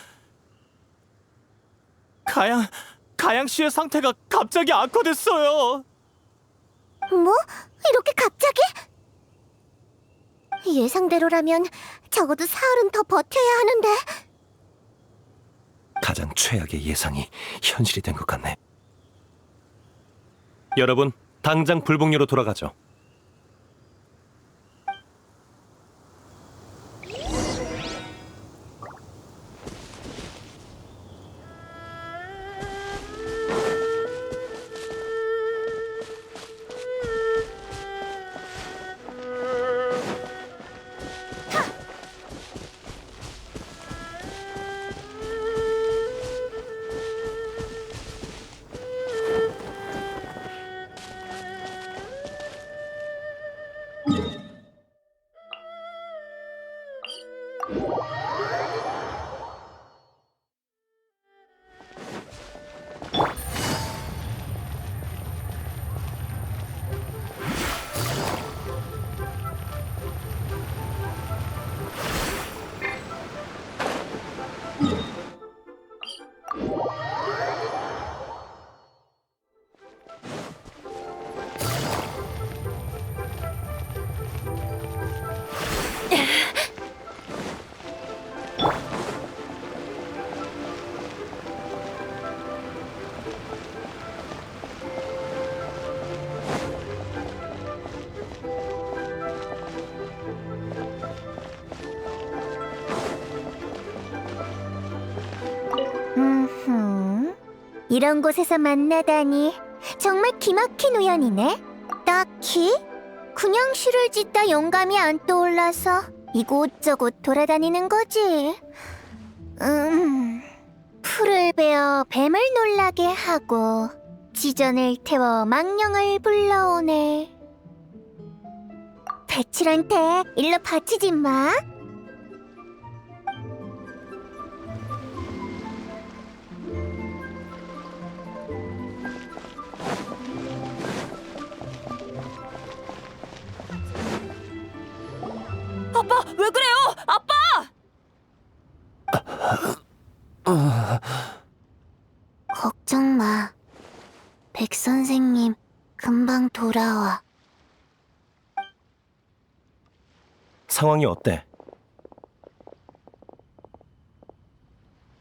가양 씨의 상태가 갑자기 악화됐어요. 뭐? 이렇게 갑자기? 예상대로라면 적어도 사흘은 더 버텨야 하는데. 가장 최악의 예상이 현실이 된 것 같네. 여러분, 당장 불복료로 돌아가죠. 이런 곳에서 만나다니 정말 기막힌 우연이네. 딱히 그냥 시를 짓다 영감이 안 떠올라서 이곳저곳 돌아다니는 거지. 풀을 베어 뱀을 놀라게 하고 지전을 태워 망령을 불러오네. 배칠한테 일러 바치지 마. 아빠, 왜 그래요? 아빠! 걱정 마. 백 선생님 금방 돌아와. 상황이 어때?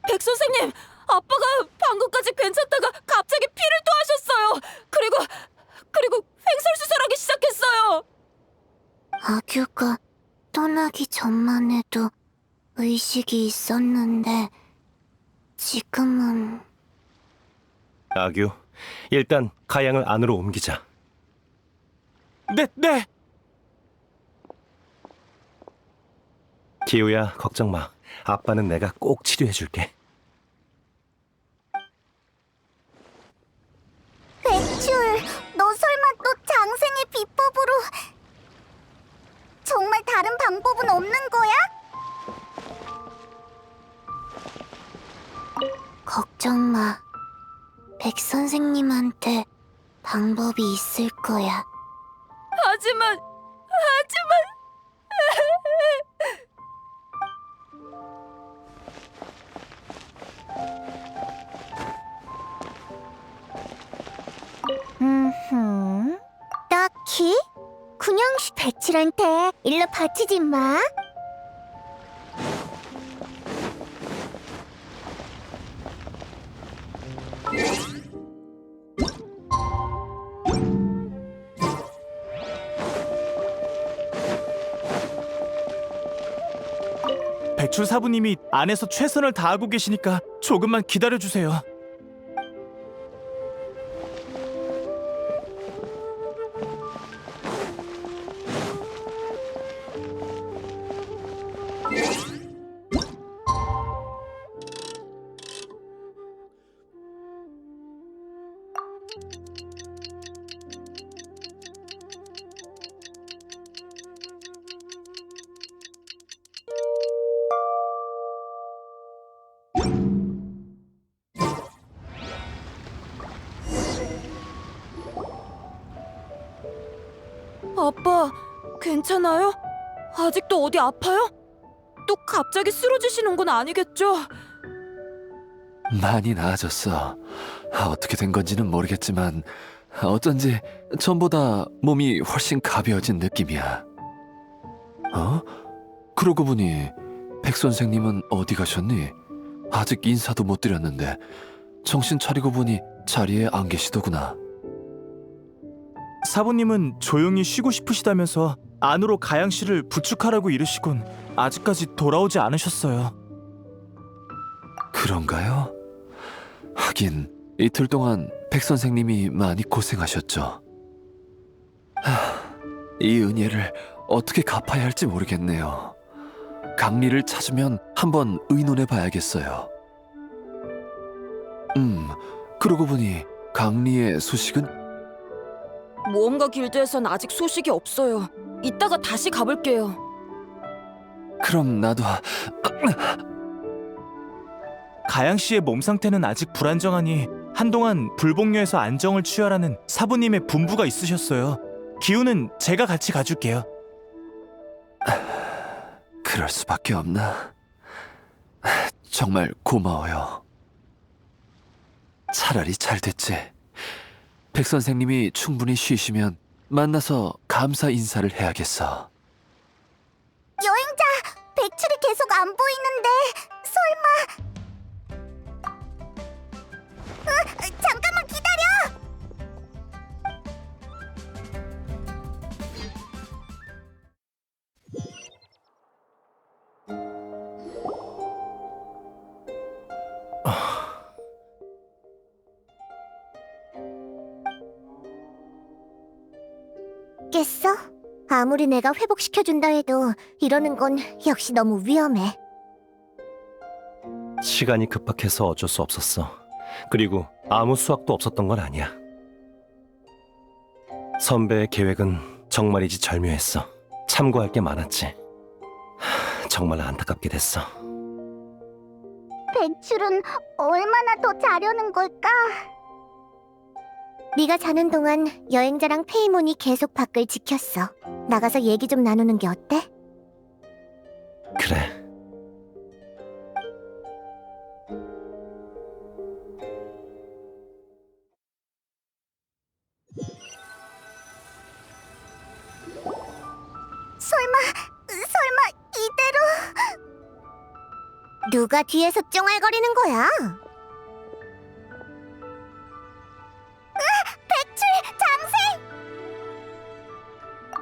백 선생님, 아빠가 방금까지 괜찮다가 갑자기 피를 토하셨어요. 그리고 횡설수설하기 시작했어요. 아규가 떠나기 전만 해도 의식이 있었는데 지금은... 아규, 일단 가양을 안으로 옮기자. 네. 기우야, 걱정 마. 아빠는 내가 꼭 치료해줄게. 배출, 너 설마 또 장생의 비법으로... 정말 다른 방법은 없는 거야? 걱정 마. 백 선생님한테 방법이 있을 거야. 하지만 딱히? 그냥 배칠한테 일러 바치지 마. 백출 사부님이 안에서 최선을 다하고 계시니까 조금만 기다려주세요. 아빠, 괜찮아요? 아직도 어디 아파요? 또 갑자기 쓰러지시는 건 아니겠죠? 많이 나아졌어. 어떻게 된 건지는 모르겠지만 어쩐지 전보다 몸이 훨씬 가벼워진 느낌이야. 어? 그러고 보니 백 선생님은 어디 가셨니? 아직 인사도 못 드렸는데 정신 차리고 보니 자리에 안 계시더구나. 사부님은 조용히 쉬고 싶으시다면서 안으로 가양 씨를 부축하라고 이르시곤 아직까지 돌아오지 않으셨어요. 그런가요? 하긴 이틀 동안 백 선생님이 많이 고생하셨죠. 이 은혜를 어떻게 갚아야 할지 모르겠네요. 강리를 찾으면 한번 의논해 봐야겠어요. 그러고 보니 강리의 소식은? 모험가 길드에선 아직 소식이 없어요. 이따가 다시 가볼게요. 그럼 나도 가양 씨의 몸 상태는 아직 불안정하니 한동안 불복료에서 안정을 취하라는 사부님의 분부가 있으셨어요. 기우는 제가 같이 가줄게요. 그럴 수밖에 없나? 정말 고마워요. 차라리 잘 됐지. 백 선생님이 충분히 쉬시면 만나서 감사 인사를 해야겠어. 여행자, 백출이 계속 안 보이는데 설마... 잠깐만 기다려! 깼어? 아무리 내가 회복시켜준다 해도 이러는 건 역시 너무 위험해. 시간이 급박해서 어쩔 수 없었어. 그리고 아무 수확도 없었던 건 아니야. 선배의 계획은 정말이지 절묘했어. 참고할 게 많았지. 정말 안타깝게 됐어. 백출은 얼마나 더 자려는 걸까? 네가 자는 동안 여행자랑 페이몬이 계속 밖을 지켰어. 나가서 얘기 좀 나누는 게 어때? 그래. 설마 이대로... 누가 뒤에서 쫑알거리는 거야? 백출 장생!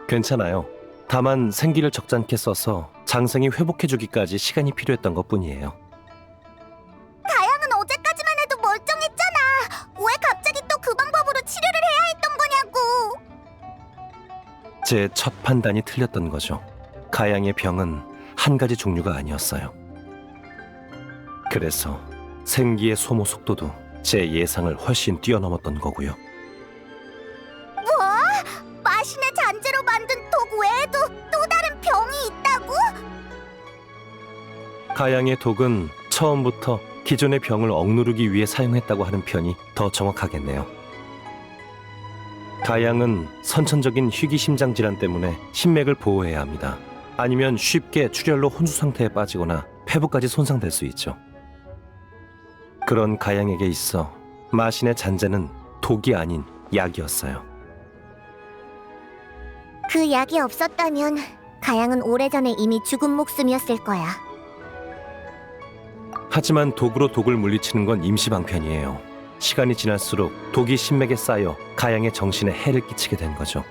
괜찮아요. 다만 생기를 적잖게 써서 장생이 회복해주기까지 시간이 필요했던 것뿐이에요. 다양은 어제까지만 해도 멀쩡했잖아. 왜 갑자기 또 그 방법으로 치료를 해야 했던 거냐고. 제 첫 판단이 틀렸던 거죠. 가양의 병은 한 가지 종류가 아니었어요. 그래서 생기의 소모 속도도 제 예상을 훨씬 뛰어넘었던 거고요. 뭐? 마신의 잔재로 만든 독 외에도 또 다른 병이 있다고? 가양의 독은 처음부터 기존의 병을 억누르기 위해 사용했다고 하는 편이 더 정확하겠네요. 가양은 선천적인 희귀심장 질환 때문에 심맥을 보호해야 합니다. 아니면 쉽게 출혈로 혼수 상태에 빠지거나 폐부까지 손상될 수 있죠. 그런 가양에게 있어 마신의 잔재는 독이 아닌 약이었어요. 그 약이 없었다면 가양은 오래전에 이미 죽은 목숨이었을 거야. 하지만 독으로 독을 물리치는 건 임시방편이에요. 시간이 지날수록 독이 심맥에 쌓여 가양의 정신에 해를 끼치게 된 거죠.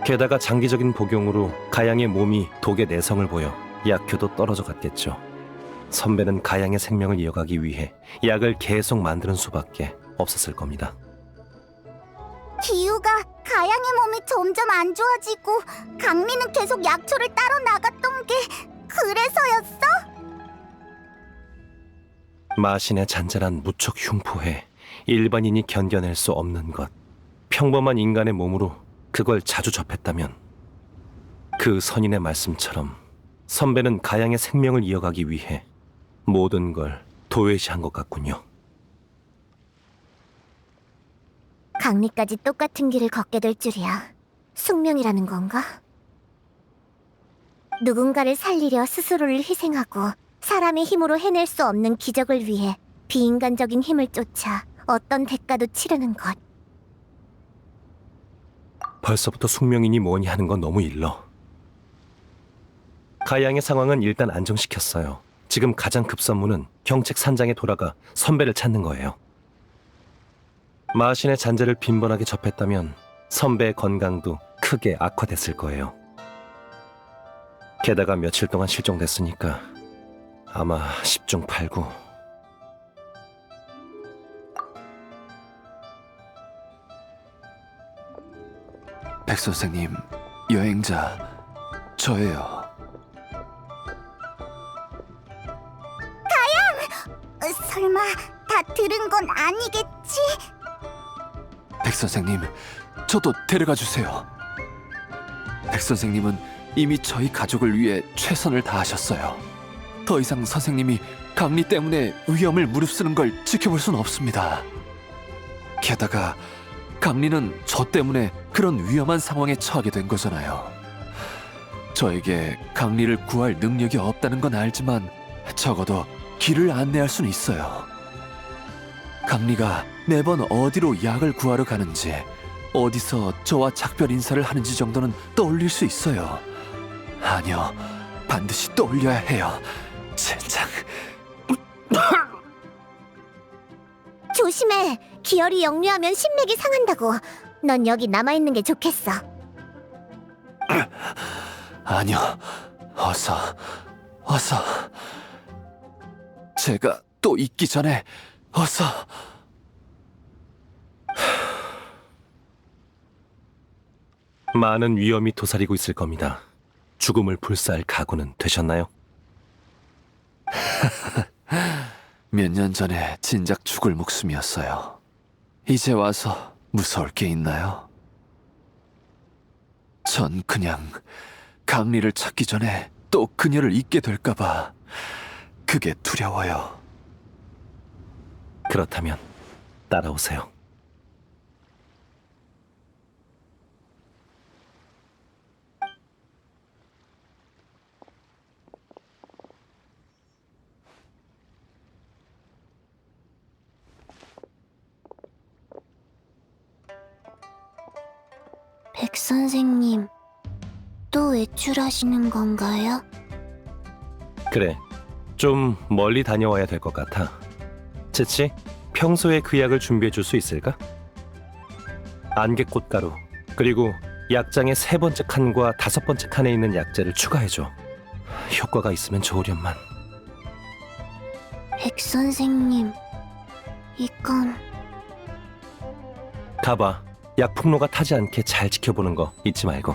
게다가 장기적인 복용으로 가양의 몸이 독의 내성을 보여 약효도 떨어져 갔겠죠. 선배는 가양의 생명을 이어가기 위해 약을 계속 만드는 수밖에 없었을 겁니다. 기우가 가양의 몸이 점점 안 좋아지고 강리는 계속 약초를 따러 나갔던 게 그래서였어? 마신의 잔잔한 무척 흉포해 일반인이 견뎌낼 수 없는 것. 평범한 인간의 몸으로 그걸 자주 접했다면 그 선인의 말씀처럼 선배는 가양의 생명을 이어가기 위해 모든 걸 도외시한 것 같군요. 강리까지 똑같은 길을 걷게 될 줄이야. 숙명이라는 건가? 누군가를 살리려 스스로를 희생하고 사람의 힘으로 해낼 수 없는 기적을 위해 비인간적인 힘을 쫓아 어떤 대가도 치르는 것. 벌써부터 숙명이니 뭐니 하는 건 너무 일러. 가양의 상황은 일단 안정시켰어요. 지금 가장 급선무는 경책 산장에 돌아가 선배를 찾는 거예요. 마신의 잔재를 빈번하게 접했다면 선배의 건강도 크게 악화됐을 거예요. 게다가 며칠 동안 실종됐으니까 아마 10중 8구. 백 선생님, 여행자 저예요. 설마 다 들은 건 아니겠지? 백 선생님, 저도 데려가 주세요. 백 선생님은 이미 저희 가족을 위해 최선을 다하셨어요. 더 이상 선생님이 강리 때문에 위험을 무릅쓰는 걸 지켜볼 순 없습니다. 게다가 강리는 저 때문에 그런 위험한 상황에 처하게 된 거잖아요. 저에게 강리를 구할 능력이 없다는 건 알지만 적어도 길을 안내할 수는 있어요. 강리가 매번 어디로 약을 구하러 가는지, 어디서 저와 작별 인사를 하는지 정도는 떠올릴 수 있어요. 아니요, 반드시 떠올려야 해요. 젠장. 조심해. 기혈이 역류하면 신맥이 상한다고. 넌 여기 남아있는 게 좋겠어. 아니요, 어서. 제가 또 있기 전에 어서. 많은 위험이 도사리고 있을 겁니다. 죽음을 불사할 각오는 되셨나요? 몇 년 전에 진작 죽을 목숨이었어요. 이제 와서 무서울 게 있나요? 전 그냥 강리를 찾기 전에 또 그녀를 잊게 될까봐 그게 두려워요. 그렇다면 따라오세요. 백 선생님, 또 외출하시는 건가요? 그래, 좀 멀리 다녀와야 될 것 같아. 치치, 평소에 그 약을 준비해 줄 수 있을까? 안개꽃가루, 그리고 약장의 3번째 칸과 5번째 칸에 있는 약재를 추가해줘. 효과가 있으면 좋으련만. 백 선생님, 이건... 가봐. 약 풍로가 타지 않게 잘 지켜보는 거 잊지 말고.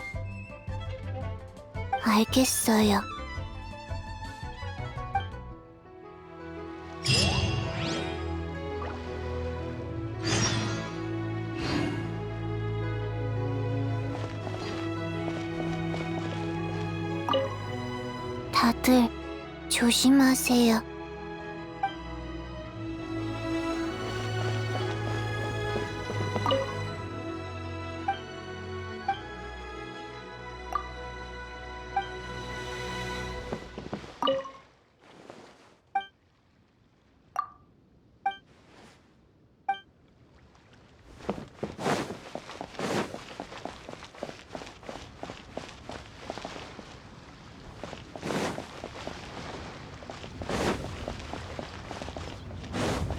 알겠어요. 다들 조심하세요.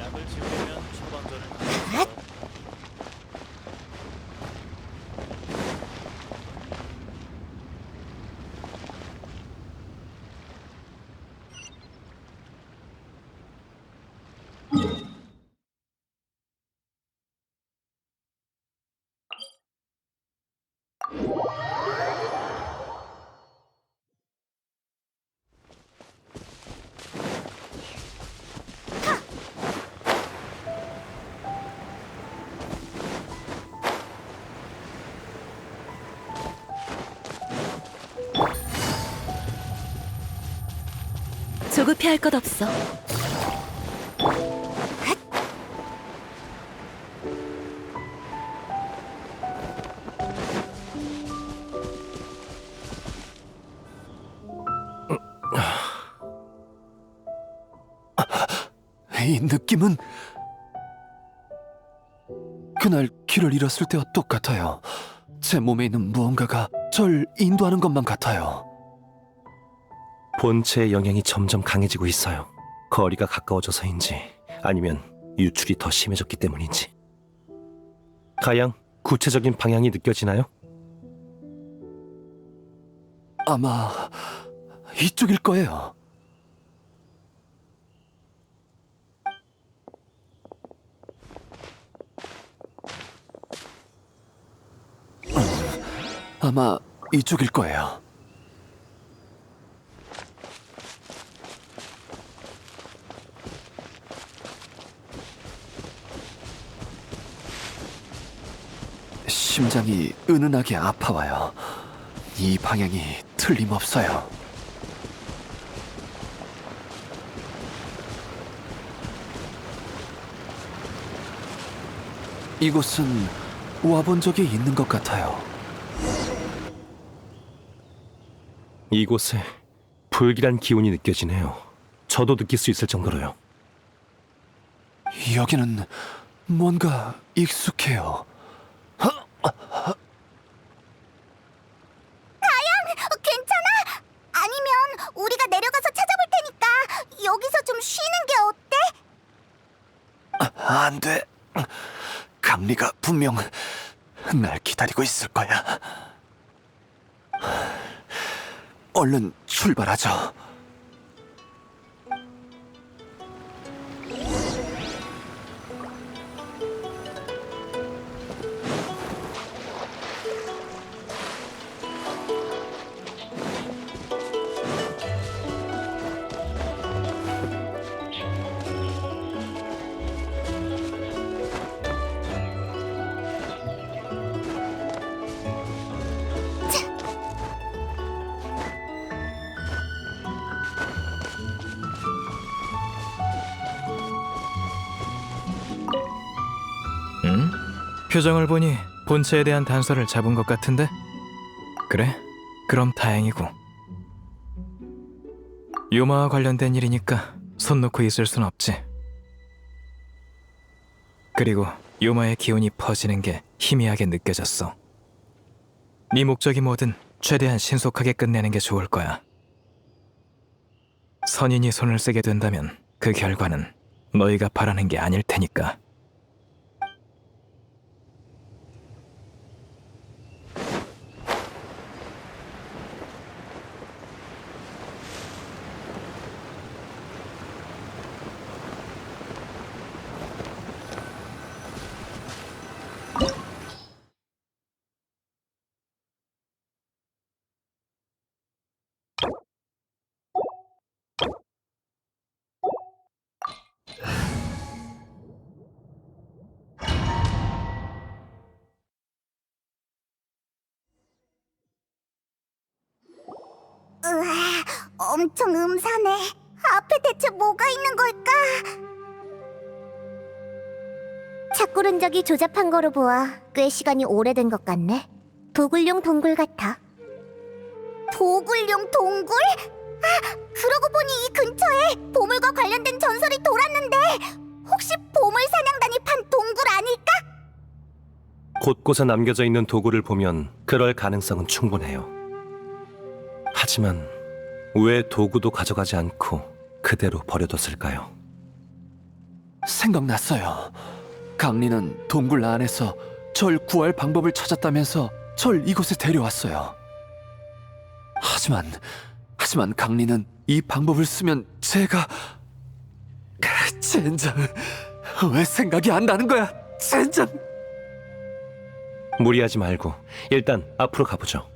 약을 지우려면 처방전을 조급해 할 것 없어. 이 느낌은 그날 길을 잃었을 때와 똑같아요. 제 몸에 있는 무언가가 절 인도하는 것만 같아요. 본체의 영향이 점점 강해지고 있어요. 거리가 가까워져서인지 아니면 유출이 더 심해졌기 때문인지. 가양, 구체적인 방향이 느껴지나요? 아마 이쪽일 거예요. 아마 이쪽일 거예요. 심장이 은은하게 아파와요. 이 방향이 틀림없어요. 이곳은 와본 적이 있는 것 같아요. 이곳에 불길한 기운이 느껴지네요. 저도 느낄 수 있을 정도로요. 여기는 뭔가 익숙해요. 괜찮아? 아니면 우리가 내려가서 찾아볼 테니까 여기서 좀 쉬는 게 어때? 안 돼. 강리가 분명 날 기다리고 있을 거야. 얼른 출발하죠. 표정을 보니 본체에 대한 단서를 잡은 것 같은데? 그래? 그럼 다행이고. 요마와 관련된 일이니까 손 놓고 있을 순 없지. 그리고 요마의 기운이 퍼지는 게 희미하게 느껴졌어. 네 목적이 뭐든 최대한 신속하게 끝내는 게 좋을 거야. 선인이 손을 쓰게 된다면 그 결과는 너희가 바라는 게 아닐 테니까. 으아, 엄청 음산해. 앞에 대체 뭐가 있는 걸까? 착구른적이 조잡한 거로 보아 꽤 시간이 오래된 것 같네. 도굴용 동굴 같아. 도굴용 동굴? 아, 그러고 보니 이 근처에 보물과 관련된 전설이 돌았는데 혹시 보물 사냥단이 판 동굴 아닐까? 곳곳에 남겨져 있는 도구를 보면 그럴 가능성은 충분해요. 하지만 왜 도구도 가져가지 않고 그대로 버려뒀을까요? 생각났어요. 강리는 동굴 안에서 절 구할 방법을 찾았다면서 절 이곳에 데려왔어요. 하지만 강리는 이 방법을 쓰면 제가... 젠장, 왜 생각이 안 나는 거야? 젠장! 무리하지 말고 일단 앞으로 가보죠.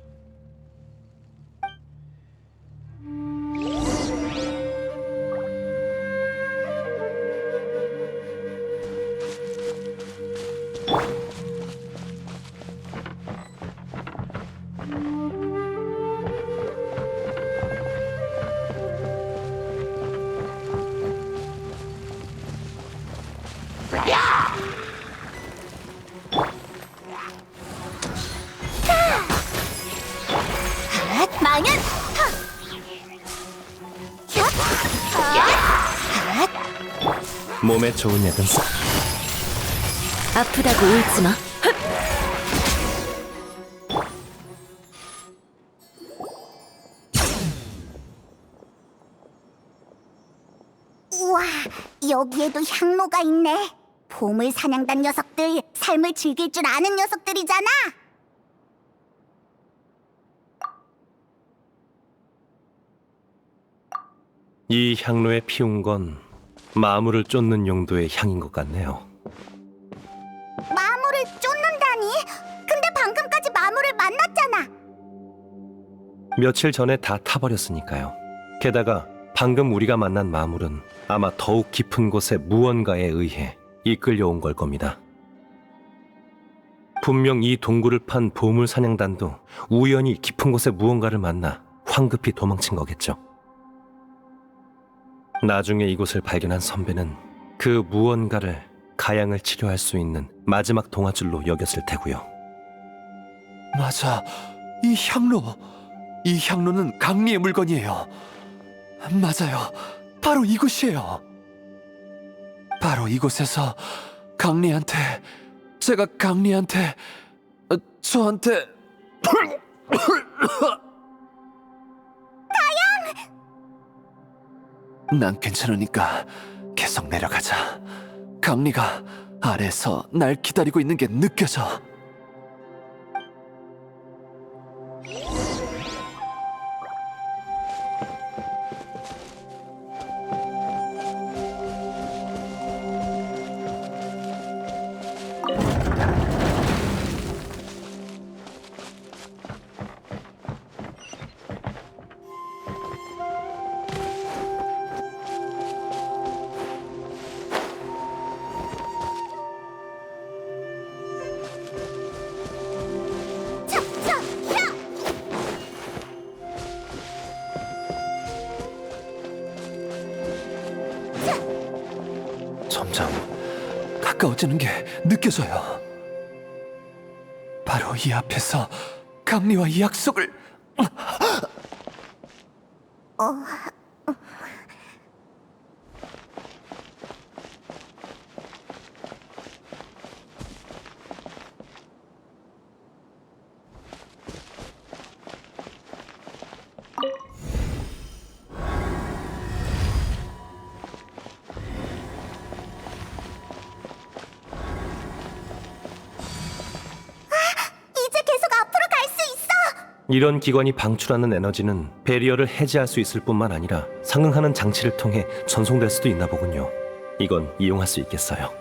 몸에 좋은 약은 아프다고 울지 마. 우와, 여기에도 향로가 있네. 보물 사냥단 녀석들, 삶을 즐길 줄 아는 녀석들이잖아. 이 향로에 피운 건 마물을 쫓는 용도의 향인 것 같네요. 마물을 쫓는다니? 근데 방금까지 마물을 만났잖아. 며칠 전에 다 타버렸으니까요. 게다가 방금 우리가 만난 마물은 아마 더욱 깊은 곳의 무언가에 의해 이끌려온 걸 겁니다. 분명 이 동굴을 판 보물 사냥단도 우연히 깊은 곳의 무언가를 만나 황급히 도망친 거겠죠. 나중에 이곳을 발견한 선배는 그 무언가를 가양을 치료할 수 있는 마지막 동아줄로 여겼을 테고요. 맞아. 이 향로. 이 향로는 강리의 물건이에요. 맞아요. 바로 이곳이에요. 바로 이곳에서 제가 강리한테 저한테 난 괜찮으니까 계속 내려가자. 강리가 아래에서 날 기다리고 있는 게 느껴져. 점점 가까워지는 게 느껴져요. 바로 이 앞에서 강리와 이 약속을 이제 계속 앞으로 갈 수 있어. 이런 기관이 방출하는 에너지는 배리어를 해제할 수 있을 뿐만 아니라 상응하는 장치를 통해 전송될 수도 있나 보군요. 이건 이용할 수 있겠어요.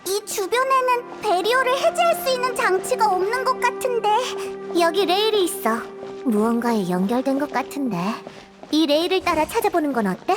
이 주변에는 배리어를 해제할 수 있는 장치가 없는 것 같은데. 여기 레일이 있어. 무언가에 연결된 것 같은데. 이 레일을 따라 찾아보는 건 어때?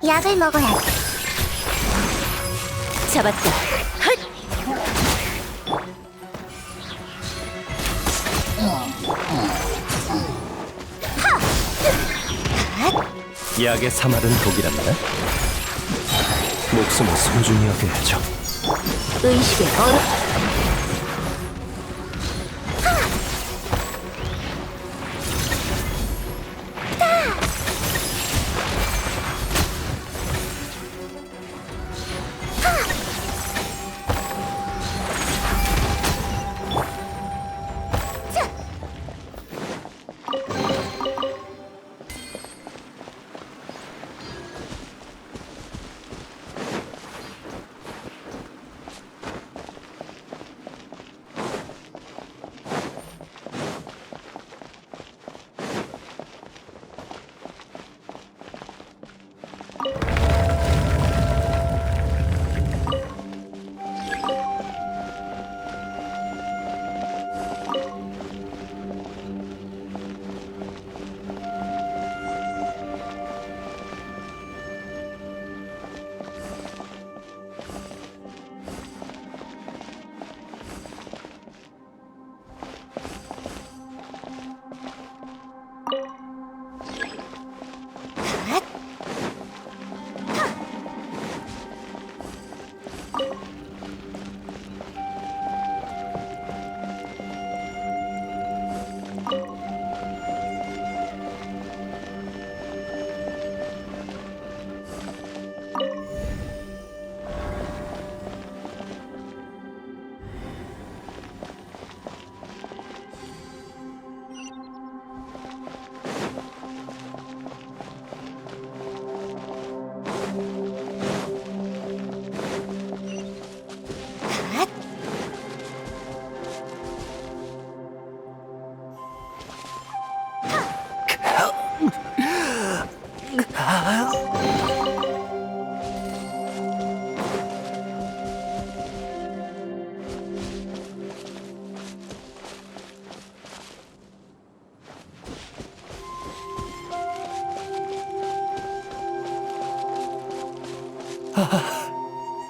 약을 먹어야 돼. 잡았다. 약의 사말은 독이란다. 목숨을 소중히 여겨야죠. 의식의 얼음.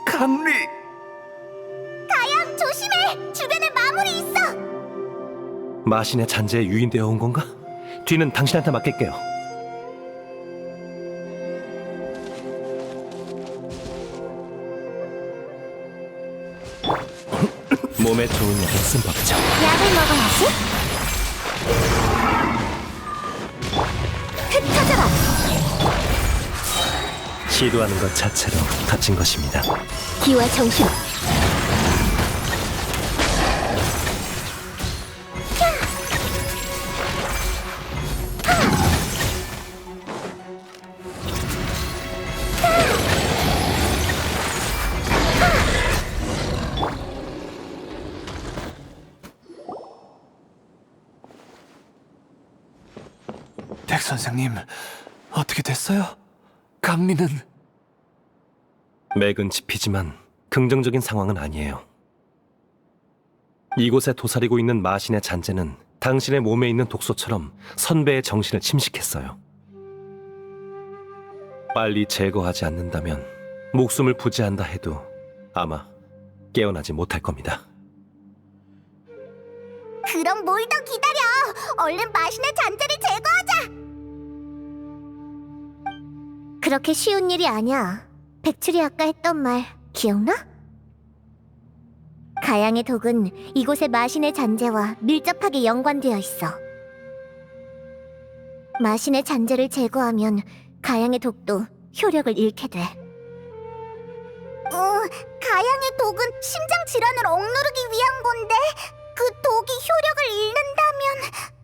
강리. 가양 조심해. 주변에 마물이 있어. 마신의 잔재에 유인되어 온 건가? 뒤는 당신한테 맡길게요. 몸에 좋은 약은 쓴 법이죠. 약을 먹어야지. 흩어져라. 시도하는 것 자체로 갇힌 것입니다. 기와 정신. 덱 선생님, 어떻게 됐어요? 강리는 맥은 짚히지만 긍정적인 상황은 아니에요. 이곳에 도사리고 있는 마신의 잔재는 당신의 몸에 있는 독소처럼 선배의 정신을 침식했어요. 빨리 제거하지 않는다면 목숨을 부지한다 해도 아마 깨어나지 못할 겁니다. 그럼 뭘 더 기다려. 얼른 마신의 잔재를 제거하자. 그렇게 쉬운 일이 아니야. 백출이 아까 했던 말 기억나? 가양의 독은 이곳의 마신의 잔재와 밀접하게 연관되어 있어. 마신의 잔재를 제거하면 가양의 독도 효력을 잃게 돼. 가양의 독은 심장 질환을 억누르기 위한 건데 그 독이 효력을 잃는다면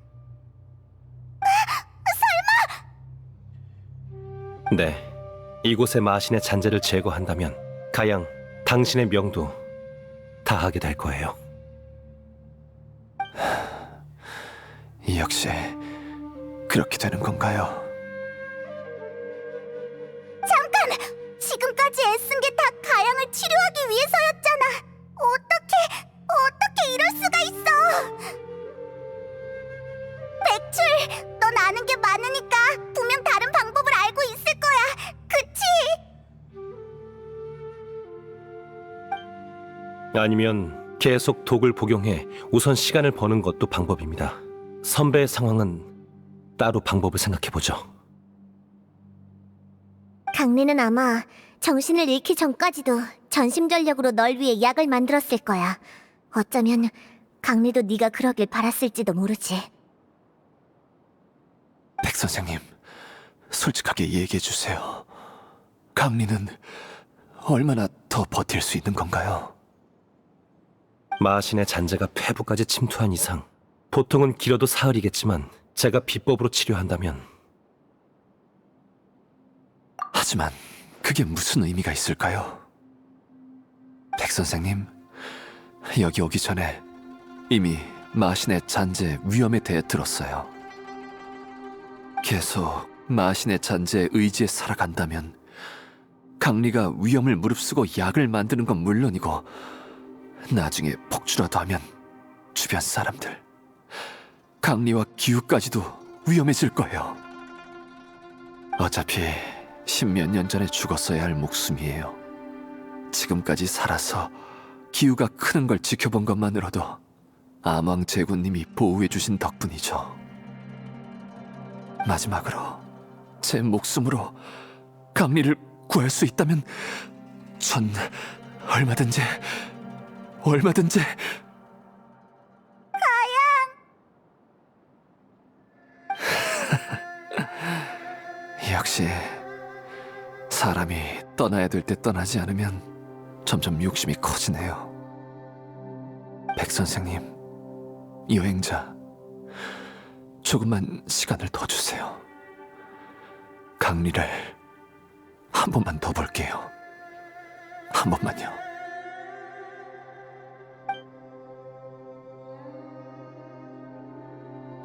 네, 이곳의 마신의 잔재를 제거한다면 가양 당신의 명도 다하게 될 거예요. 역시 그렇게 되는 건가요? 지금까지 애쓴 게 다 가양을 치료하기 위해서였잖아. 어떻게 이럴 수가 있어? 백출, 넌 아는 게 많으니까 분명 다른 방법을 알고 있을 거야. 그치? 아니면 계속 독을 복용해 우선 시간을 버는 것도 방법입니다. 선배의 상황은 따로 방법을 생각해보죠. 강리는 아마 정신을 잃기 전까지도 전심전력으로 널 위해 약을 만들었을 거야. 어쩌면 강리도 네가 그러길 바랐을지도 모르지. 백 선생님, 솔직하게 얘기해 주세요. 강리는 얼마나 더 버틸 수 있는 건가요? 마신의 잔재가 폐부까지 침투한 이상 보통은 길어도 사흘이겠지만 제가 비법으로 치료한다면 하지만 그게 무슨 의미가 있을까요? 백 선생님, 여기 오기 전에 이미 마신의 잔재 위험에 대해 들었어요. 계속 마신의 잔재에 의지해 살아간다면 강리가 위험을 무릅쓰고 약을 만드는 건 물론이고 나중에 폭주라도 하면 주변 사람들, 강리와 기우까지도 위험해질 거예요. 어차피 십몇 년 전에 죽었어야 할 목숨이에요. 지금까지 살아서 기우가 크는 걸 지켜본 것만으로도 아망 제군님이 보호해주신 덕분이죠. 마지막으로 제 목숨으로 강리를 구할 수 있다면 전 얼마든지 역시 사람이 떠나야 될 때 떠나지 않으면 점점 욕심이 커지네요. 백 선생님, 여행자, 조금만 시간을 더 주세요. 강리를 한 번만 더 볼게요. 한 번만요.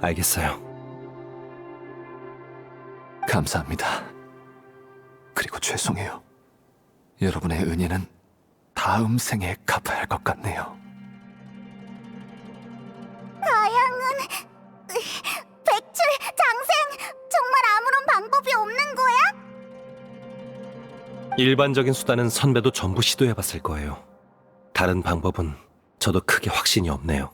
알겠어요. 감사합니다. 그리고 죄송해요. 여러분의 은혜는 다음 생에 갚아야 할 것 같네요. 백출, 장생, 정말 아무런 방법이 없는 거야? 일반적인 수단은 선배도 전부 시도해봤을 거예요. 다른 방법은 저도 크게 확신이 없네요.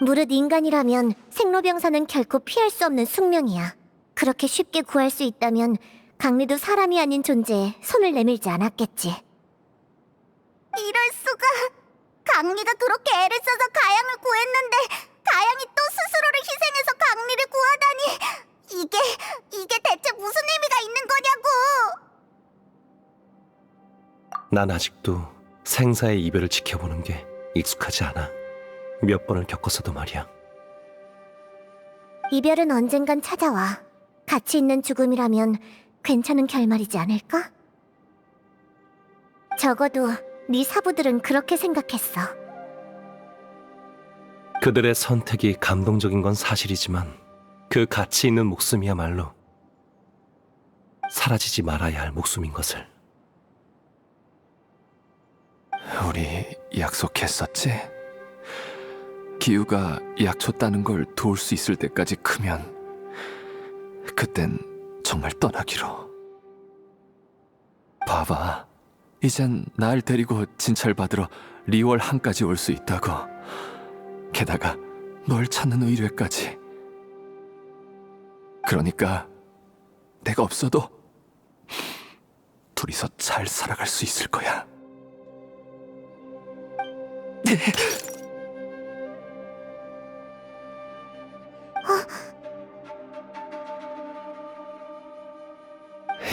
무릇 인간이라면 생로병사는 결코 피할 수 없는 숙명이야. 그렇게 쉽게 구할 수 있다면 강리도 사람이 아닌 존재에 손을 내밀지 않았겠지. 이럴 수가. 강리가 그렇게 애를 써서 가양을 구했는데 가양이 또 스스로를 희생해서 강리를 구하다니. 이게 대체 무슨 의미가 있는 거냐고. 난 아직도 생사의 이별을 지켜보는 게 익숙하지 않아. 몇 번을 겪었어도 말이야. 이별은 언젠간 찾아와. 가치 있는 죽음이라면 괜찮은 결말이지 않을까? 적어도 네 사부들은 그렇게 생각했어. 그들의 선택이 감동적인 건 사실이지만 그 가치 있는 목숨이야말로 사라지지 말아야 할 목숨인 것을. 우리 약속했었지? 기우가 약초 따는 걸 도울 수 있을 때까지 크면 그땐 정말 떠나기로. 봐봐, 이젠 날 데리고 진찰받으러 리월 항까지 올 수 있다고. 게다가 널 찾는 의뢰까지. 그러니까 내가 없어도 둘이서 잘 살아갈 수 있을 거야.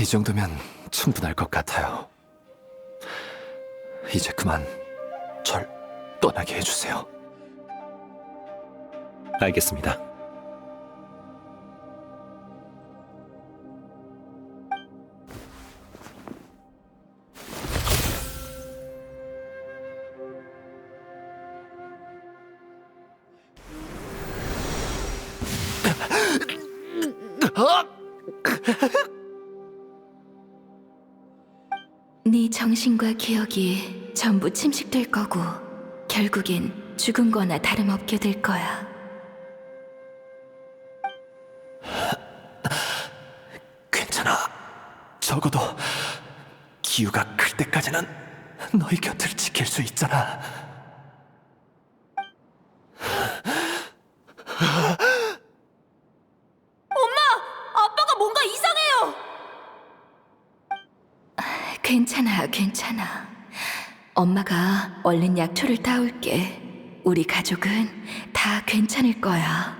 이 정도면 충분할 것 같아요. 이제 그만 절 떠나게 해주세요. 알겠습니다. 네 정신과 기억이 전부 침식될 거고 결국엔 죽은 거나 다름없게 될 거야. 괜찮아. 적어도 기우가 클 때까지는 너희 곁을 지킬 수 있잖아. 아빠가 뭔가 이상해요. 괜찮아, 괜찮아. 엄마가 얼른 약초를 따올게. 우리 가족은 다 괜찮을 거야.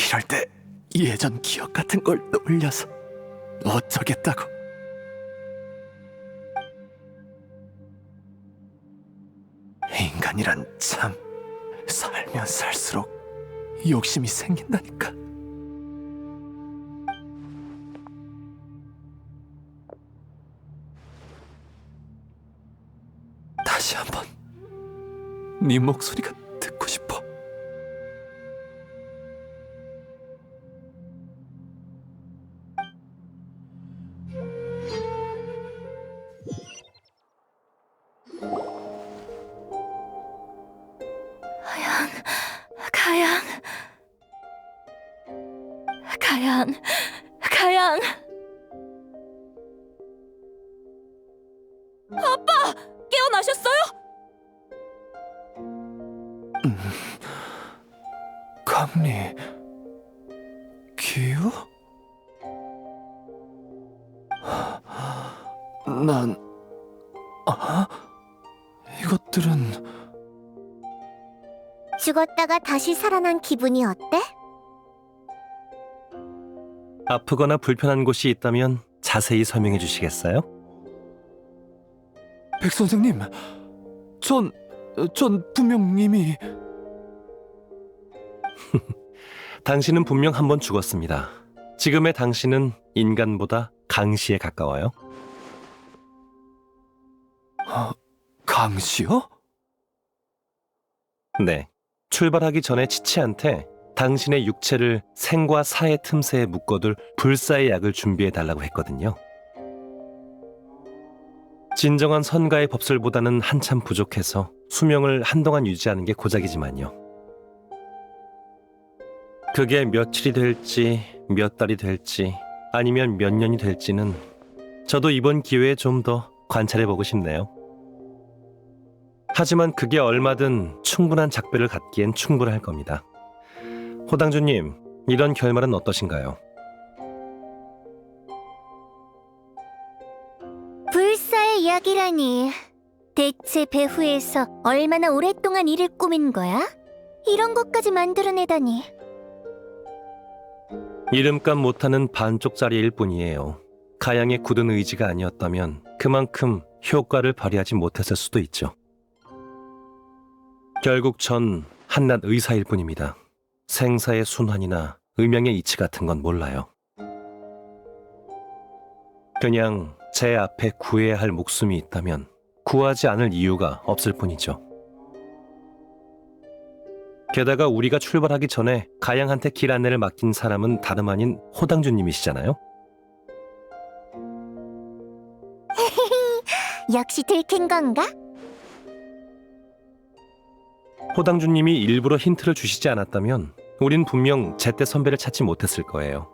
이럴 때 예전 기억 같은 걸 떠올려서 어쩌겠다고. 인간이란 참 살면 살수록 욕심이 생긴다니까. 다시 한번 네 목소리가 듣고 싶어. 가양, 가양, 가양. 깨어나셨어요? 감리, 기우? 난... 이것들은... 죽었다가 다시 살아난 기분이 어때? 아프거나 불편한 곳이 있다면 자세히 설명해 주시겠어요? 백 선생님, 전 분명 이미... 당신은 분명 한 번 죽었습니다. 지금의 당신은 인간보다 강시에 가까워요. 강시요? 네. 출발하기 전에 치치한테 당신의 육체를 생과 사의 틈새에 묶어둘 불사의 약을 준비해 달라고 했거든요. 진정한 선가의 법술보다는 한참 부족해서 수명을 한동안 유지하는 게 고작이지만요. 그게 며칠이 될지, 몇 달이 될지, 아니면 몇 년이 될지는 저도 이번 기회에 좀 더 관찰해보고 싶네요. 하지만 그게 얼마든 충분한 작별을 갖기엔 충분할 겁니다. 호당주님, 이런 결말은 어떠신가요? 불사의 약이라니. 대체 배후에서 얼마나 오랫동안 일을 꾸민 거야? 이런 것까지 만들어내다니. 이름값 못하는 반쪽짜리일 뿐이에요. 가양의 굳은 의지가 아니었다면 그만큼 효과를 발휘하지 못했을 수도 있죠. 결국 전 한낱 의사일 뿐입니다. 생사의 순환이나 음양의 이치 같은 건 몰라요. 그냥 제 앞에 구해야 할 목숨이 있다면 구하지 않을 이유가 없을 뿐이죠. 게다가 우리가 출발하기 전에 가양한테 길 안내를 맡긴 사람은 다름 아닌 호당주님이시잖아요. 역시 들킨 건가? 호당주님이 일부러 힌트를 주시지 않았다면 우린 분명 제때 선배를 찾지 못했을 거예요.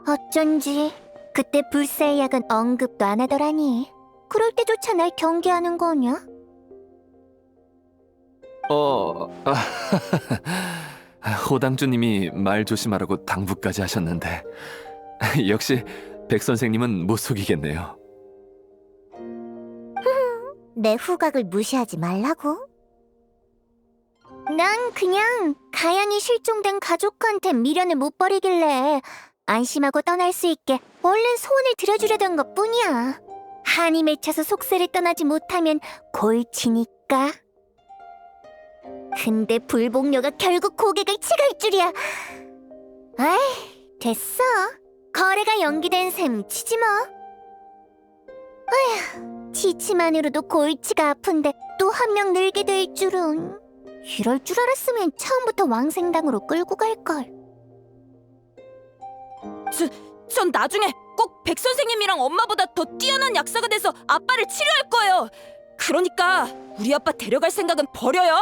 어쩐지 그때 불사의 약은 언급도 안 하더라니. 그럴 때조차 날 경계하는 거냐? 호당주님이 말 조심하라고 당부까지 하셨는데 역시 백 선생님은 못 속이겠네요. 내 후각을 무시하지 말라고? 난 그냥 가양이 실종된 가족한테 미련을 못 버리길래 안심하고 떠날 수 있게 얼른 소원을 들어주려던 것뿐이야. 한이 맺혀서 속세를 떠나지 못하면 골치니까. 근데 불복녀가 결국 고객을 치갈 줄이야. 아이, 됐어. 거래가 연기된 셈 치지 뭐. 아휴, 치치만으로도 골치가 아픈데 또 한 명 늘게 될 줄은. 이럴 줄 알았으면 처음부터 왕생당으로 끌고 갈걸. 전 나중에 꼭 백 선생님이랑 엄마보다 더 뛰어난 약사가 돼서 아빠를 치료할 거예요. 그러니까 우리 아빠 데려갈 생각은 버려요.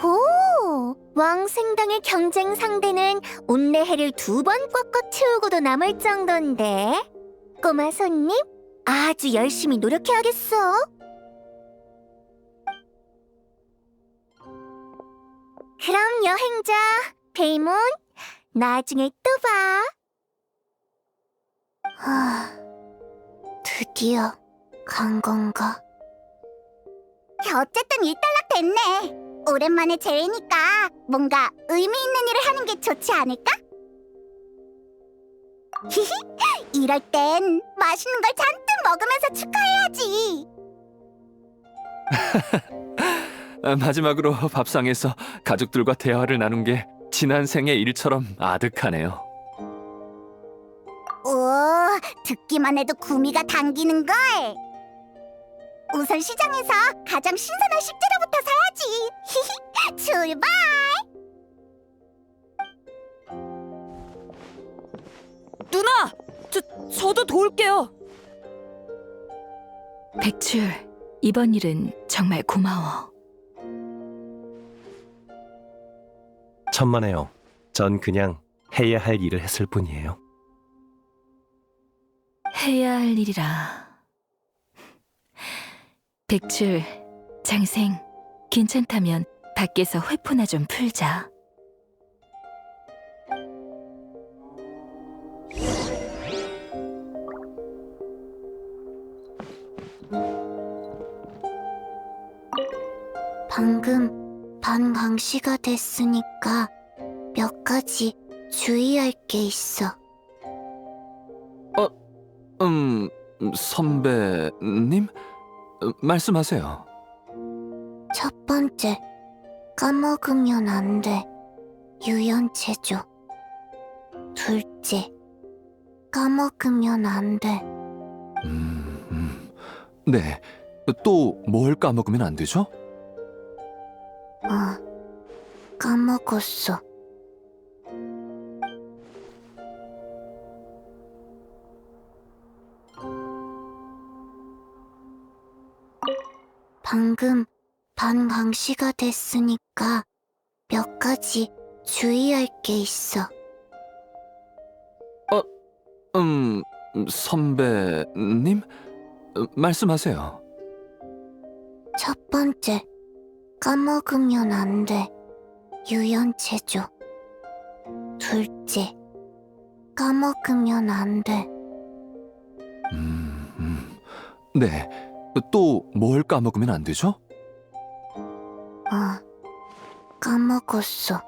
오, 왕생당의 경쟁 상대는 온내해를 2번 꽉꽉 채우고도 남을 정도인데. 꼬마 손님, 아주 열심히 노력해야겠어. 그럼 여행자 페이몬, 나중에 또 봐. 드디어 간 건가? 어쨌든 일단락 됐네. 오랜만에 제외니까 뭔가 의미 있는 일을 하는 게 좋지 않을까? 히히, 이럴 땐 맛있는 걸 잔뜩 먹으면서 축하해야지. 마지막으로 밥상에서 가족들과 대화를 나눈 게 지난 생의 일처럼 아득하네요. 오, 듣기만 해도 구미가 당기는걸. 우선 시장에서 가장 신선한 식재료부터 사야지. 히히, 출발! 누나! 저도 도울게요. 백출, 이번 일은 정말 고마워. 천만에요. 전 그냥 해야 할 일을 했을 뿐이에요. 해야 할 일이라. 백출, 장생, 괜찮다면 밖에서 회포나 좀 풀자. 방금 반강시가 됐으니까 몇 가지 주의할 게 있어. 선배님? 말씀하세요. 첫 번째, 까먹으면 안 돼. 유연체조. 둘째, 까먹으면 안 돼. 네. 또 뭘 까먹으면 안 되죠? 까먹었어. 방금 반강시가 됐으니까 몇 가지 주의할 게 있어. 선배님? 말씀하세요. 첫 번째, 까먹으면 안 돼. 유연체조. 둘째, 까먹으면 안 돼. 네. 또 뭘 까먹으면 안 되죠? 까먹었어.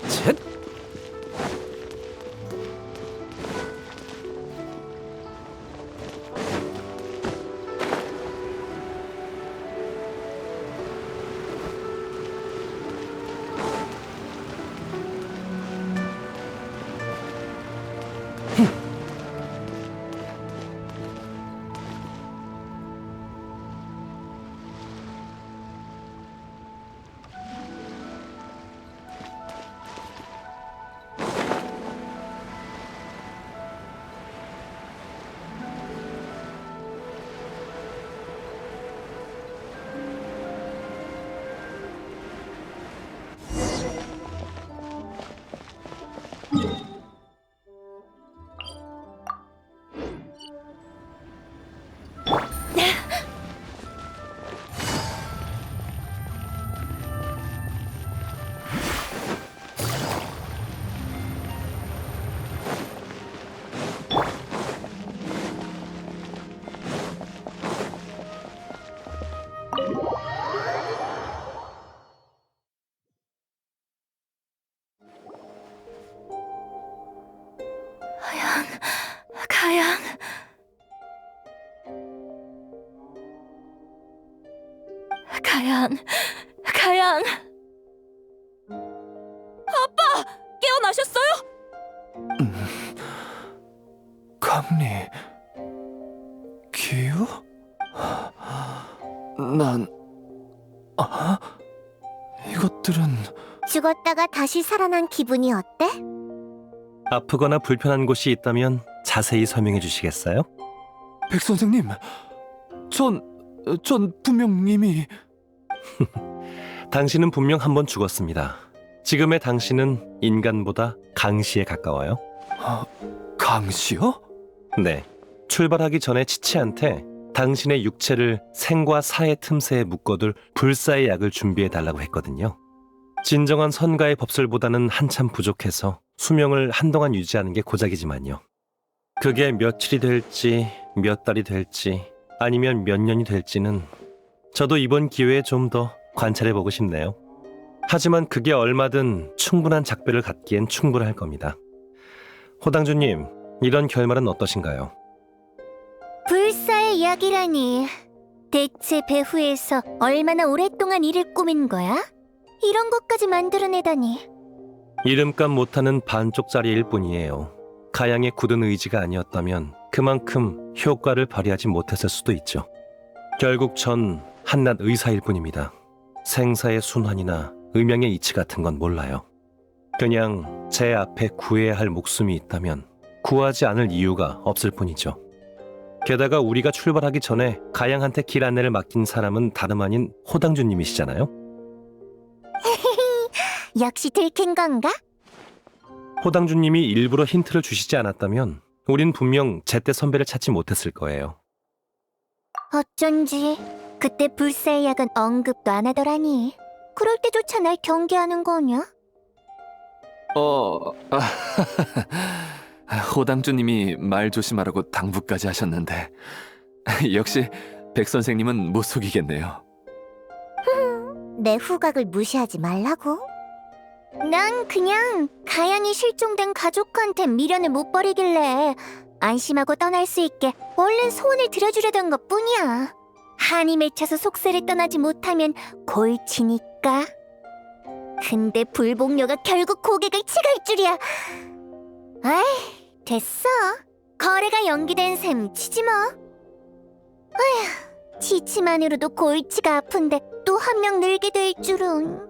쳇! 가양. 가양. 깨어나셨어요? 강리, 기우? 난... 이것들은... 죽었다가 다시 살아난 기분이 어때? 아프거나 불편한 곳이 있다면 자세히 설명해 주시겠어요? 백 선생님, 전 분명 이미... 당신은 분명 한 번 죽었습니다. 지금의 당신은 인간보다 강시에 가까워요. 강시요? 네, 출발하기 전에 치치한테 당신의 육체를 생과 사의 틈새에 묶어둘 불사의 약을 준비해 달라고 했거든요. 진정한 선가의 법술보다는 한참 부족해서 수명을 한동안 유지하는 게 고작이지만요. 그게 며칠이 될지, 몇 달이 될지, 아니면 몇 년이 될지는 저도 이번 기회에 좀 더 관찰해보고 싶네요. 하지만 그게 얼마든 충분한 작별을 갖기엔 충분할 겁니다. 호당주님, 이런 결말은 어떠신가요? 불사의 이야기라니. 대체 배후에서 얼마나 오랫동안 일을 꾸민 거야? 이런 것까지 만들어내다니. 이름값 못하는 반쪽짜리일 뿐이에요. 가양의 굳은 의지가 아니었다면 그만큼 효과를 발휘하지 못했을 수도 있죠. 결국 전 한낱 의사일 뿐입니다. 생사의 순환이나 음양의 이치 같은 건 몰라요. 그냥 제 앞에 구해야 할 목숨이 있다면 구하지 않을 이유가 없을 뿐이죠. 게다가 우리가 출발하기 전에 가양한테 길 안내를 맡긴 사람은 다름 아닌 호당주님이시잖아요. 역시 들킨 건가? 호당주님이 일부러 힌트를 주시지 않았다면 우린 분명 제때 선배를 찾지 못했을 거예요. 어쩐지 그때 불사의 약은 언급도 안 하더라니. 그럴 때조차 날 경계하는 거냐? 호당주님이 말 조심하라고 당부까지 하셨는데 역시 백 선생님은 못 속이겠네요. 내 후각을 무시하지 말라고? 난 그냥 가양이 실종된 가족한테 미련을 못 버리길래 안심하고 떠날 수 있게 얼른 소원을 들어주려던 것뿐이야. 한이 맺혀서 속세를 떠나지 못하면 골치니까. 근데 불복녀가 결국 고객을 치갈 줄이야. 아이, 됐어. 거래가 연기된 셈 치지 뭐. 아휴, 치치만으로도 골치가 아픈데 또 한 명 늘게 될 줄은.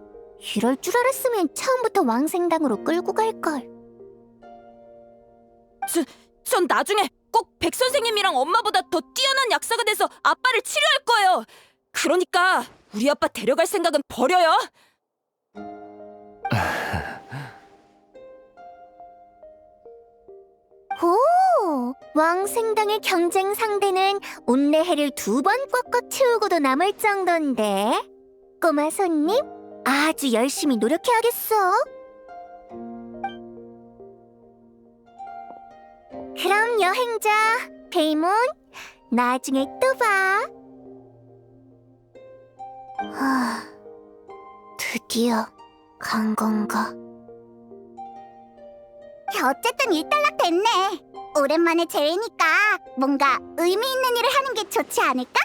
이럴 줄 알았으면 처음부터 왕생당으로 끌고 갈걸. 전 나중에 꼭 백 선생님이랑 엄마보다 더 뛰어난 약사가 돼서 아빠를 치료할 거예요. 그러니까 우리 아빠 데려갈 생각은 버려요. 오, 왕생당의 경쟁 상대는 온내해를 2번 꽉꽉 채우고도 남을 정도인데. 꼬마 손님, 아주 열심히 노력해야겠어. 그럼 여행자 페이몬, 나중에 또 봐. 드디어 간 건가? 어쨌든 일단락 됐네. 오랜만에 제외니까 뭔가 의미 있는 일을 하는 게 좋지 않을까?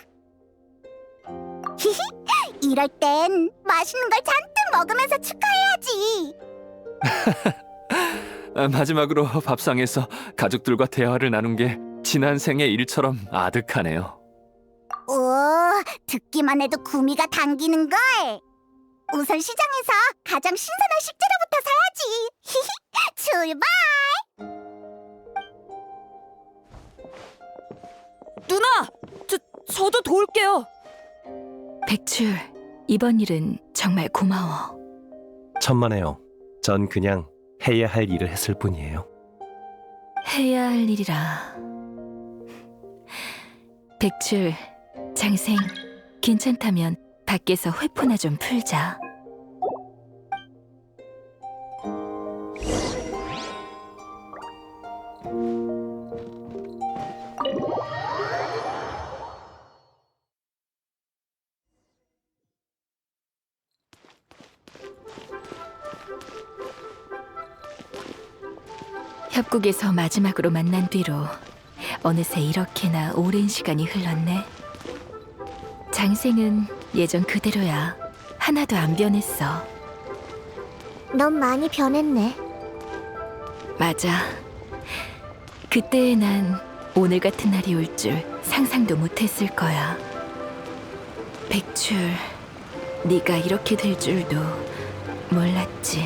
히히, 이럴 땐 맛있는 걸 잔뜩 먹으면서 축하해야지. 마지막으로 밥상에서 가족들과 대화를 나눈 게 지난 생의 일처럼 아득하네요. 오, 듣기만 해도 구미가 당기는걸. 우선 시장에서 가장 신선한 식재료부터 사야지. 히히, 출발! 누나, 저도 도울게요. 백출, 이번 일은 정말 고마워. 천만에요. 전 그냥 해야 할 일을 했을 뿐이에요. 해야 할 일이라. 백출, 장생, 괜찮다면 밖에서 회포나 좀 풀자. 협곡에서 마지막으로 만난 뒤로 어느새 이렇게나 오랜 시간이 흘렀네. 장생은 예전 그대로야. 하나도 안 변했어. 넌 많이 변했네. 맞아. 그때의 난 오늘 같은 날이 올 줄 상상도 못했을 거야. 백출, 네가 이렇게 될 줄도 몰랐지.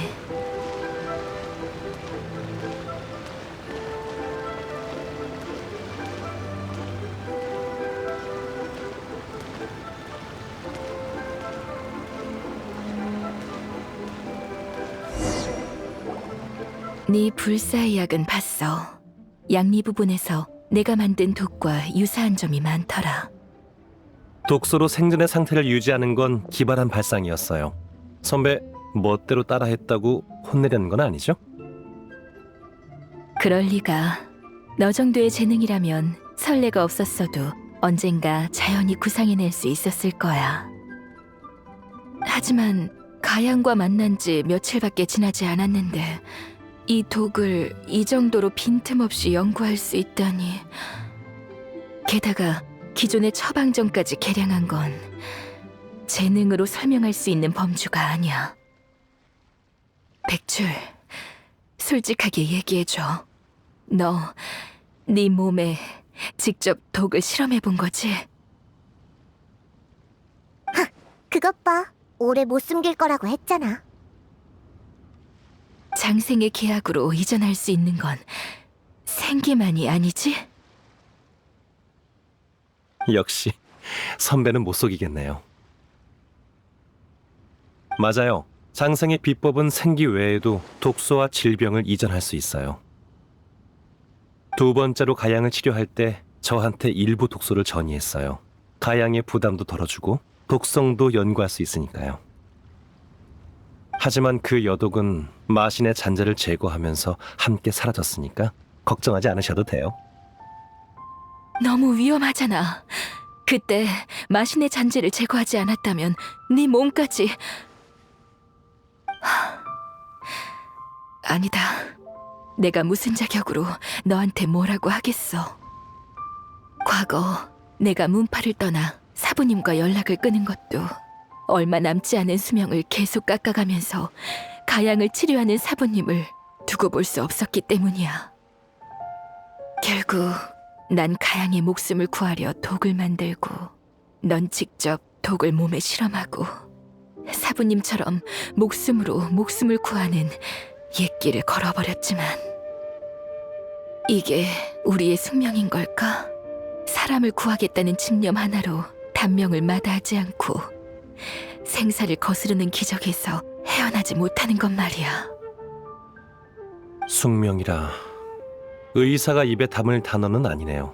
네 불사의 약은 봤어. 양리 부분에서 내가 만든 독과 유사한 점이 많더라. 독소로 생전의 상태를 유지하는 건 기발한 발상이었어요. 선배, 멋대로 따라했다고 혼내려는 건 아니죠? 그럴 리가. 너 정도의 재능이라면 설레가 없었어도 언젠가 자연히 구상해낼 수 있었을 거야. 하지만 가양과 만난 지 며칠밖에 지나지 않았는데 이 독을 이 정도로 빈틈없이 연구할 수 있다니. 게다가 기존의 처방전까지 개량한 건 재능으로 설명할 수 있는 범주가 아니야. 백출, 솔직하게 얘기해줘. 너, 네 몸에 직접 독을 실험해 본 거지? 그것 봐. 오래 못 숨길 거라고 했잖아. 장생의 계약으로 이전할 수 있는 건 생기만이 아니지? 역시 선배는 못 속이겠네요. 맞아요. 장생의 비법은 생기 외에도 독소와 질병을 이전할 수 있어요. 두 번째로 가양을 치료할 때 저한테 일부 독소를 전이했어요. 가양의 부담도 덜어주고 독성도 연구할 수 있으니까요. 하지만 그 여독은 마신의 잔재를 제거하면서 함께 사라졌으니까 걱정하지 않으셔도 돼요. 너무 위험하잖아. 그때 마신의 잔재를 제거하지 않았다면 네 몸까지... 아니다. 내가 무슨 자격으로 너한테 뭐라고 하겠어. 과거 내가 문파를 떠나 사부님과 연락을 끊은 것도 얼마 남지 않은 수명을 계속 깎아가면서 가양을 치료하는 사부님을 두고 볼 수 없었기 때문이야. 결국 난 가양의 목숨을 구하려 독을 만들고 넌 직접 독을 몸에 실험하고 사부님처럼 목숨으로 목숨을 구하는 옛길을 걸어버렸지만 이게 우리의 숙명인 걸까? 사람을 구하겠다는 집념 하나로 단명을 마다하지 않고 생사를 거스르는 기적에서 헤어나지 못하는 것 말이야. 숙명이라 의사가 입에 담을 단어는 아니네요.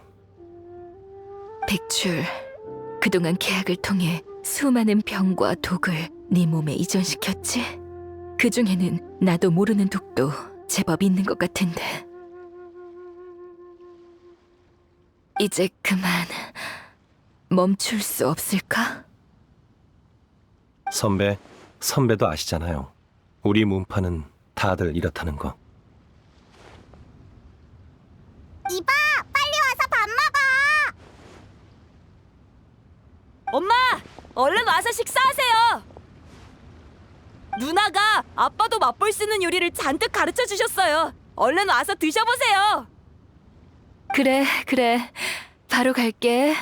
백출, 그동안 계약을 통해 수많은 병과 독을 네 몸에 이전시켰지? 그중에는 나도 모르는 독도 제법 있는 것 같은데 이제 그만 멈출 수 없을까? 선배도 아시잖아요. 우리 문파는 다들 이렇다는 거. 이봐, 빨리 와서 밥 먹어. 엄마! 얼른 와서 식사하세요! 누나가 아빠도 맛볼 수 있는 요리를 잔뜩 가르쳐 주셨어요. 얼른 와서 드셔보세요. 그래. 바로 갈게.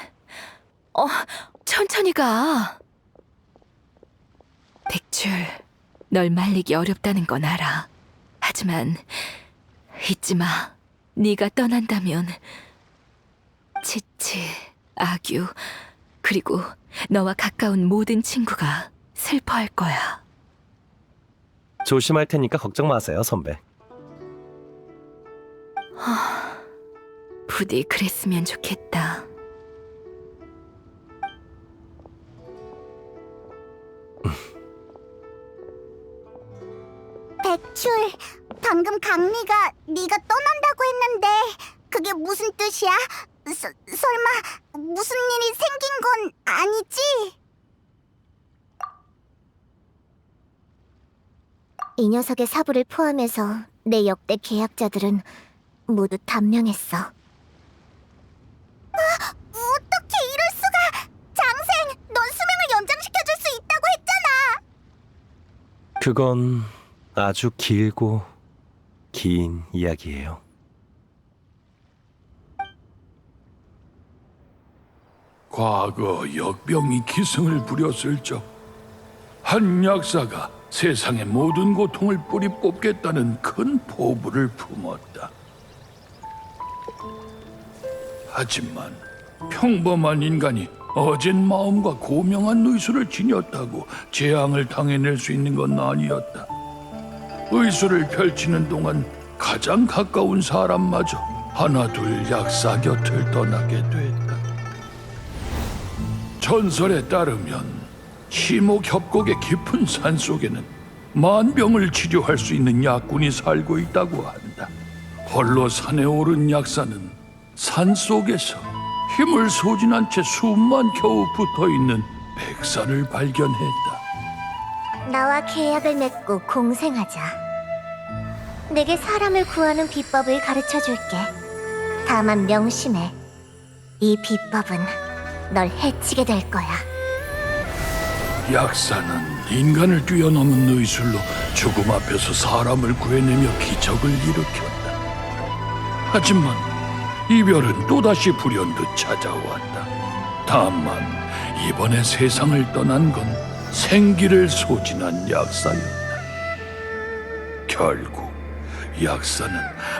천천히 가. 백출, 널 말리기 어렵다는 건 알아. 하지만 잊지 마. 네가 떠난다면 치치, 아규, 그리고 너와 가까운 모든 친구가 슬퍼할 거야. 조심할 테니까 걱정 마세요, 선배. 부디 그랬으면 좋겠다. 백출, 방금 강리가 네가 떠난다고 했는데 그게 무슨 뜻이야? 설마 무슨 일이 생긴 건 아니지? 이 녀석의 사부를 포함해서 내 역대 계약자들은 모두 단명했어. 어떻게 이럴 수가! 장생, 넌 수명을 연장시켜줄 수 있다고 했잖아! 그건 아주 길고 긴 이야기예요. 과거 역병이 기승을 부렸을 적 한 약사가 세상의 모든 고통을 뿌리 뽑겠다는 큰 포부를 품었다. 하지만 평범한 인간이 어진 마음과 고명한 의술을 지녔다고 재앙을 당해낼 수 있는 건 아니었다. 의술을 펼치는 동안 가장 가까운 사람마저 하나둘 약사 곁을 떠나게 됐다. 전설에 따르면 시목협곡의 깊은 산속에는 만병을 치료할 수 있는 약군이 살고 있다고 한다. 홀로 산에 오른 약사는 산속에서 힘을 소진한 채 숨만 겨우 붙어있는 백사를 발견했다. 나와 계약을 맺고 공생하자. 내게 사람을 구하는 비법을 가르쳐줄게. 다만 명심해. 이 비법은 널 해치게 될 거야. 약사는 인간을 뛰어넘은 의술로 죽음 앞에서 사람을 구해내며 기적을 일으켰다. 하지만 이별은 또다시 불현듯 찾아왔다. 다만 이번에 세상을 떠난 건 생기를 소진한 약사였다. 결국 약사는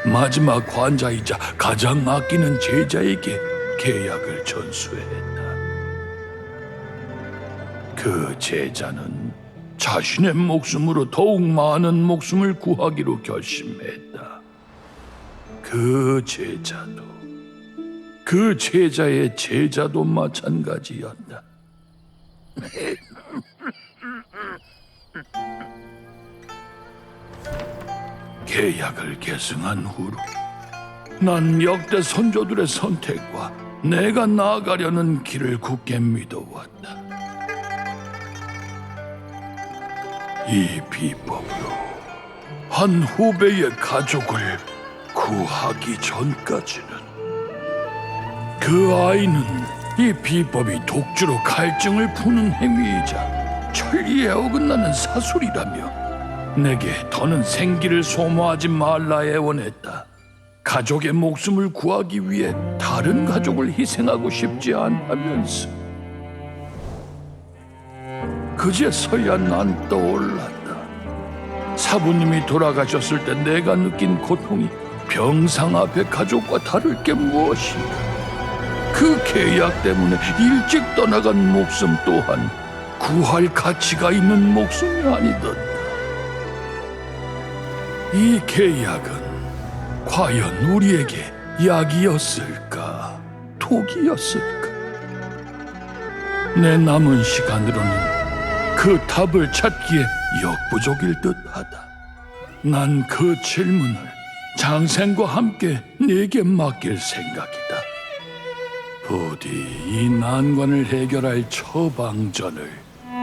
마지막 환자이자 가장 아끼는 제자에게 계약을 전수했다. 그 제자는 자신의 목숨으로 더욱 많은 목숨을 구하기로 결심했다. 그 제자도, 그 제자의 제자도 마찬가지였다. 계약을 계승한 후로 난 역대 선조들의 선택과 내가 나아가려는 길을 굳게 믿어왔다. 이 비법으로 한 후배의 가족을 구하기 전까지는 그 아이는 이 비법이 독주로 갈증을 푸는 행위이자 천리에 어긋나는 사술이라며 내게 더는 생기를 소모하지 말라 애원했다. 가족의 목숨을 구하기 위해 다른 가족을 희생하고 싶지 않다면서. 그제서야 난 떠올랐다. 사부님이 돌아가셨을 때 내가 느낀 고통이 병상 앞에 가족과 다를 게 무엇인가. 그 계약 때문에 일찍 떠나간 목숨 또한 구할 가치가 있는 목숨이 아니던다. 이 계약은 과연 우리에게 약이었을까, 독이었을까? 내 남은 시간으로는 그 답을 찾기에 역부족일 듯하다. 난 그 질문을 장생과 함께 내게 맡길 생각이다. 부디 이 난관을 해결할 처방전을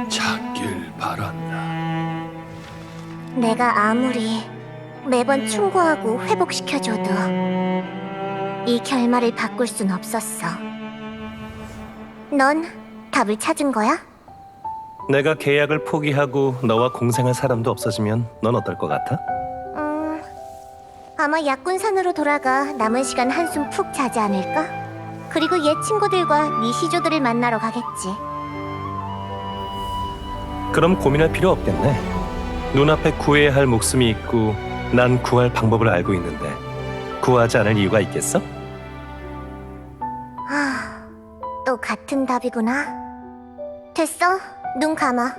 찾길 바란다. 내가 아무리 매번 충고하고 회복시켜줘도 이 결말을 바꿀 순 없었어. 넌 답을 찾은 거야? 내가 계약을 포기하고 너와 공생할 사람도 없어지면 넌 어떨 것 같아? 아마 약군산으로 돌아가 남은 시간 한숨 푹 자지 않을까? 그리고 옛 친구들과 미시조들을 만나러 가겠지. 그럼 고민할 필요 없겠네. 눈앞에 구해야 할 목숨이 있고 난 구할 방법을 알고 있는데 구하지 않을 이유가 있겠어? 또 같은 답이구나. 됐어, 눈 감아.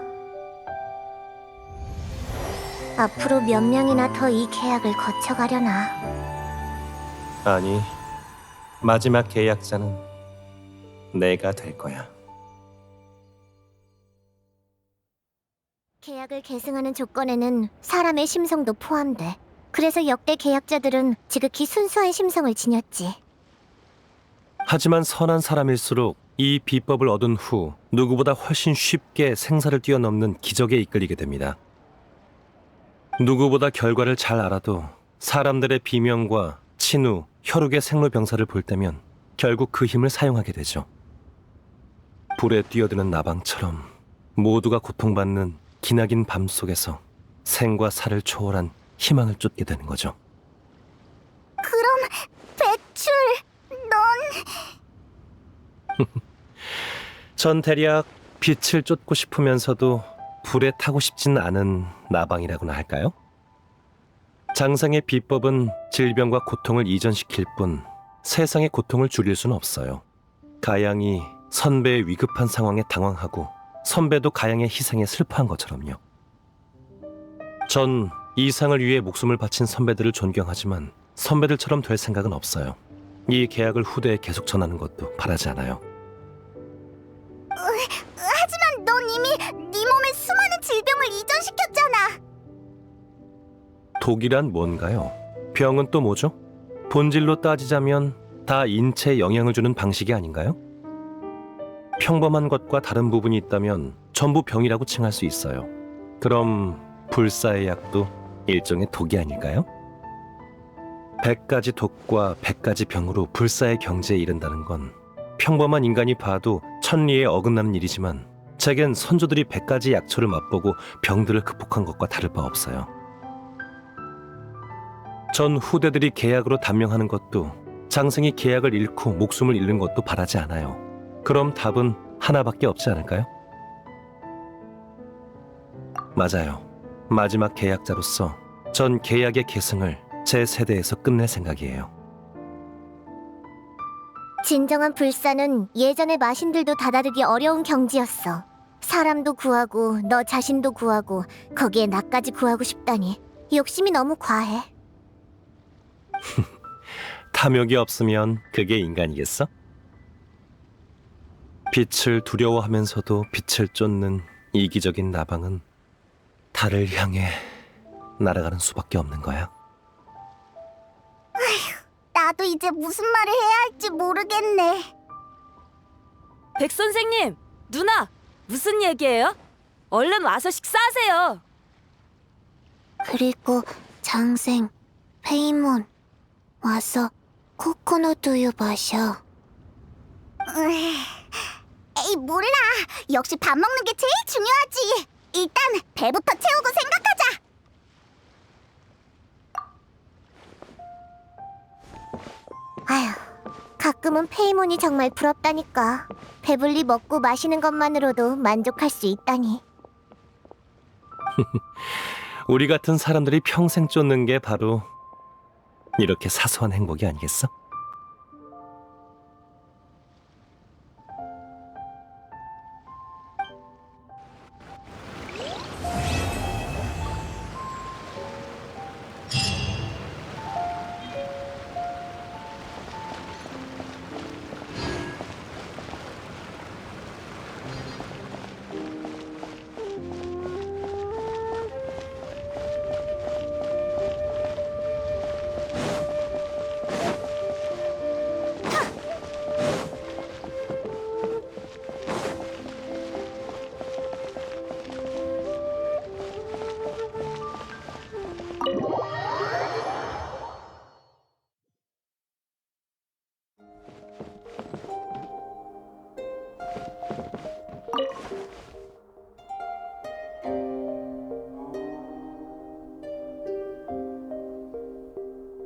앞으로 몇 명이나 더 이 계약을 거쳐가려나. 아니, 마지막 계약자는 내가 될 거야. 계약을 계승하는 조건에는 사람의 심성도 포함돼. 그래서 역대 계약자들은 지극히 순수한 심성을 지녔지. 하지만 선한 사람일수록 이 비법을 얻은 후 누구보다 훨씬 쉽게 생사를 뛰어넘는 기적에 이끌리게 됩니다. 누구보다 결과를 잘 알아도 사람들의 비명과 친우, 혈육의 생로병사를 볼 때면 결국 그 힘을 사용하게 되죠. 불에 뛰어드는 나방처럼 모두가 고통받는 기나긴 밤 속에서 생과 사를 초월한 희망을 쫓게 되는 거죠. 그럼 배출, 넌... 전 대략 빛을 쫓고 싶으면서도 불에 타고 싶진 않은 나방이라고나 할까요? 장상의 비법은 질병과 고통을 이전시킬 뿐 세상의 고통을 줄일 수는 없어요. 가양이 선배의 위급한 상황에 당황하고 선배도 가양의 희생에 슬퍼한 것처럼요. 전 이상을 위해 목숨을 바친 선배들을 존경하지만 선배들처럼 될 생각은 없어요. 이 계약을 후대에 계속 전하는 것도 바라지 않아요. 하지만 넌 이미 네 몸에 수많은 질병을 이전시켰잖아. 독이란 뭔가요? 병은 또 뭐죠? 본질로 따지자면 다 인체에 영향을 주는 방식이 아닌가요? 평범한 것과 다른 부분이 있다면 전부 병이라고 칭할 수 있어요. 그럼 불사의 약도 일종의 독이 아닐까요? 100가지 독과 100가지 병으로 불사의 경지에 이른다는 건 평범한 인간이 봐도 천리에 어긋나는 일이지만 제겐 선조들이 100가지 약초를 맛보고 병들을 극복한 것과 다를 바 없어요. 전 후대들이 계약으로 단명하는 것도 장생이 계약을 잃고 목숨을 잃는 것도 바라지 않아요. 그럼 답은 하나밖에 없지 않을까요? 맞아요. 마지막 계약자로서 전 계약의 계승을 제 세대에서 끝낼 생각이에요. 진정한 불사는 예전의 마신들도 다다르기 어려운 경지였어. 사람도 구하고 너 자신도 구하고 거기에 나까지 구하고 싶다니 욕심이 너무 과해. 탐욕이 없으면 그게 인간이겠어? 빛을 두려워하면서도 빛을 쫓는 이기적인 나방은 달을 향해 날아가는 수밖에 없는 거야. 나도 이제 무슨 말을 해야 할지 모르겠네. 백 선생님, 누나, 무슨 얘기예요? 얼른 와서 식사하세요. 그리고 장생, 페이몬 와서 코코넛 우유 마셔. 에이 몰라. 역시 밥 먹는 게 제일 중요하지. 일단 배부터 채우고 생각하자. 아휴, 가끔은 페이몬이 정말 부럽다니까. 배불리 먹고 마시는 것만으로도 만족할 수 있다니. 우리 같은 사람들이 평생 쫓는 게 바로 이렇게 사소한 행복이 아니겠어?